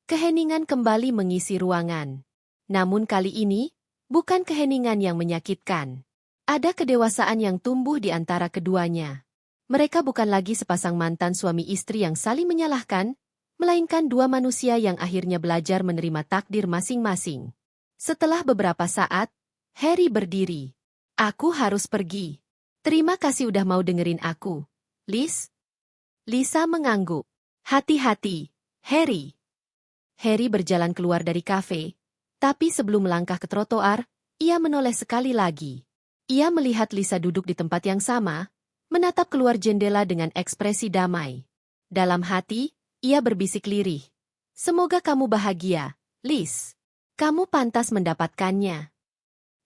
Keheningan kembali mengisi ruangan. Namun kali ini, bukan keheningan yang menyakitkan. Ada kedewasaan yang tumbuh di antara keduanya. Mereka bukan lagi sepasang mantan suami istri yang saling menyalahkan, melainkan dua manusia yang akhirnya belajar menerima takdir masing-masing. Setelah beberapa saat, Harry berdiri. Aku harus pergi. Terima kasih udah mau dengerin aku, Liz. Lisa mengangguk. Hati-hati, Harry. Harry berjalan keluar dari kafe, tapi sebelum melangkah ke trotoar, ia menoleh sekali lagi. Ia melihat Lisa duduk di tempat yang sama, menatap keluar jendela dengan ekspresi damai. Dalam hati, ia berbisik lirih. Semoga kamu bahagia, Liz. Kamu pantas mendapatkannya.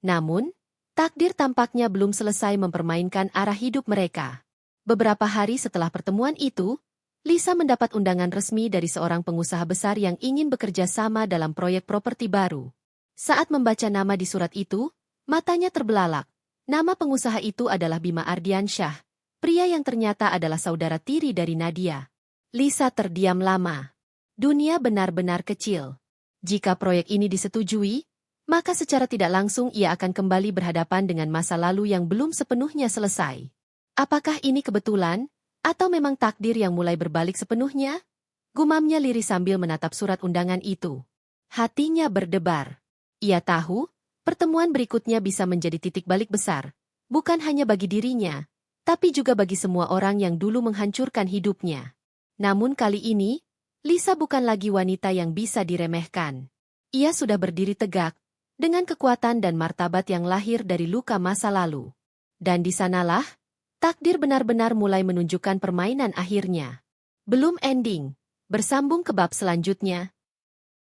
Namun, takdir tampaknya belum selesai mempermainkan arah hidup mereka. Beberapa hari setelah pertemuan itu, Lisa mendapat undangan resmi dari seorang pengusaha besar yang ingin bekerja sama dalam proyek properti baru. Saat membaca nama di surat itu, matanya terbelalak. Nama pengusaha itu adalah Bima Ardiansyah, pria yang ternyata adalah saudara tiri dari Nadia. Lisa terdiam lama. Dunia benar-benar kecil. Jika proyek ini disetujui, maka secara tidak langsung ia akan kembali berhadapan dengan masa lalu yang belum sepenuhnya selesai. Apakah ini kebetulan, atau memang takdir yang mulai berbalik sepenuhnya? Gumamnya lirih sambil menatap surat undangan itu. Hatinya berdebar. Ia tahu, pertemuan berikutnya bisa menjadi titik balik besar, bukan hanya bagi dirinya, tapi juga bagi semua orang yang dulu menghancurkan hidupnya. Namun kali ini, Lisa bukan lagi wanita yang bisa diremehkan. Ia sudah berdiri tegak, dengan kekuatan dan martabat yang lahir dari luka masa lalu. Dan di sanalah, takdir benar-benar mulai menunjukkan permainan akhirnya. Belum ending, bersambung ke bab selanjutnya,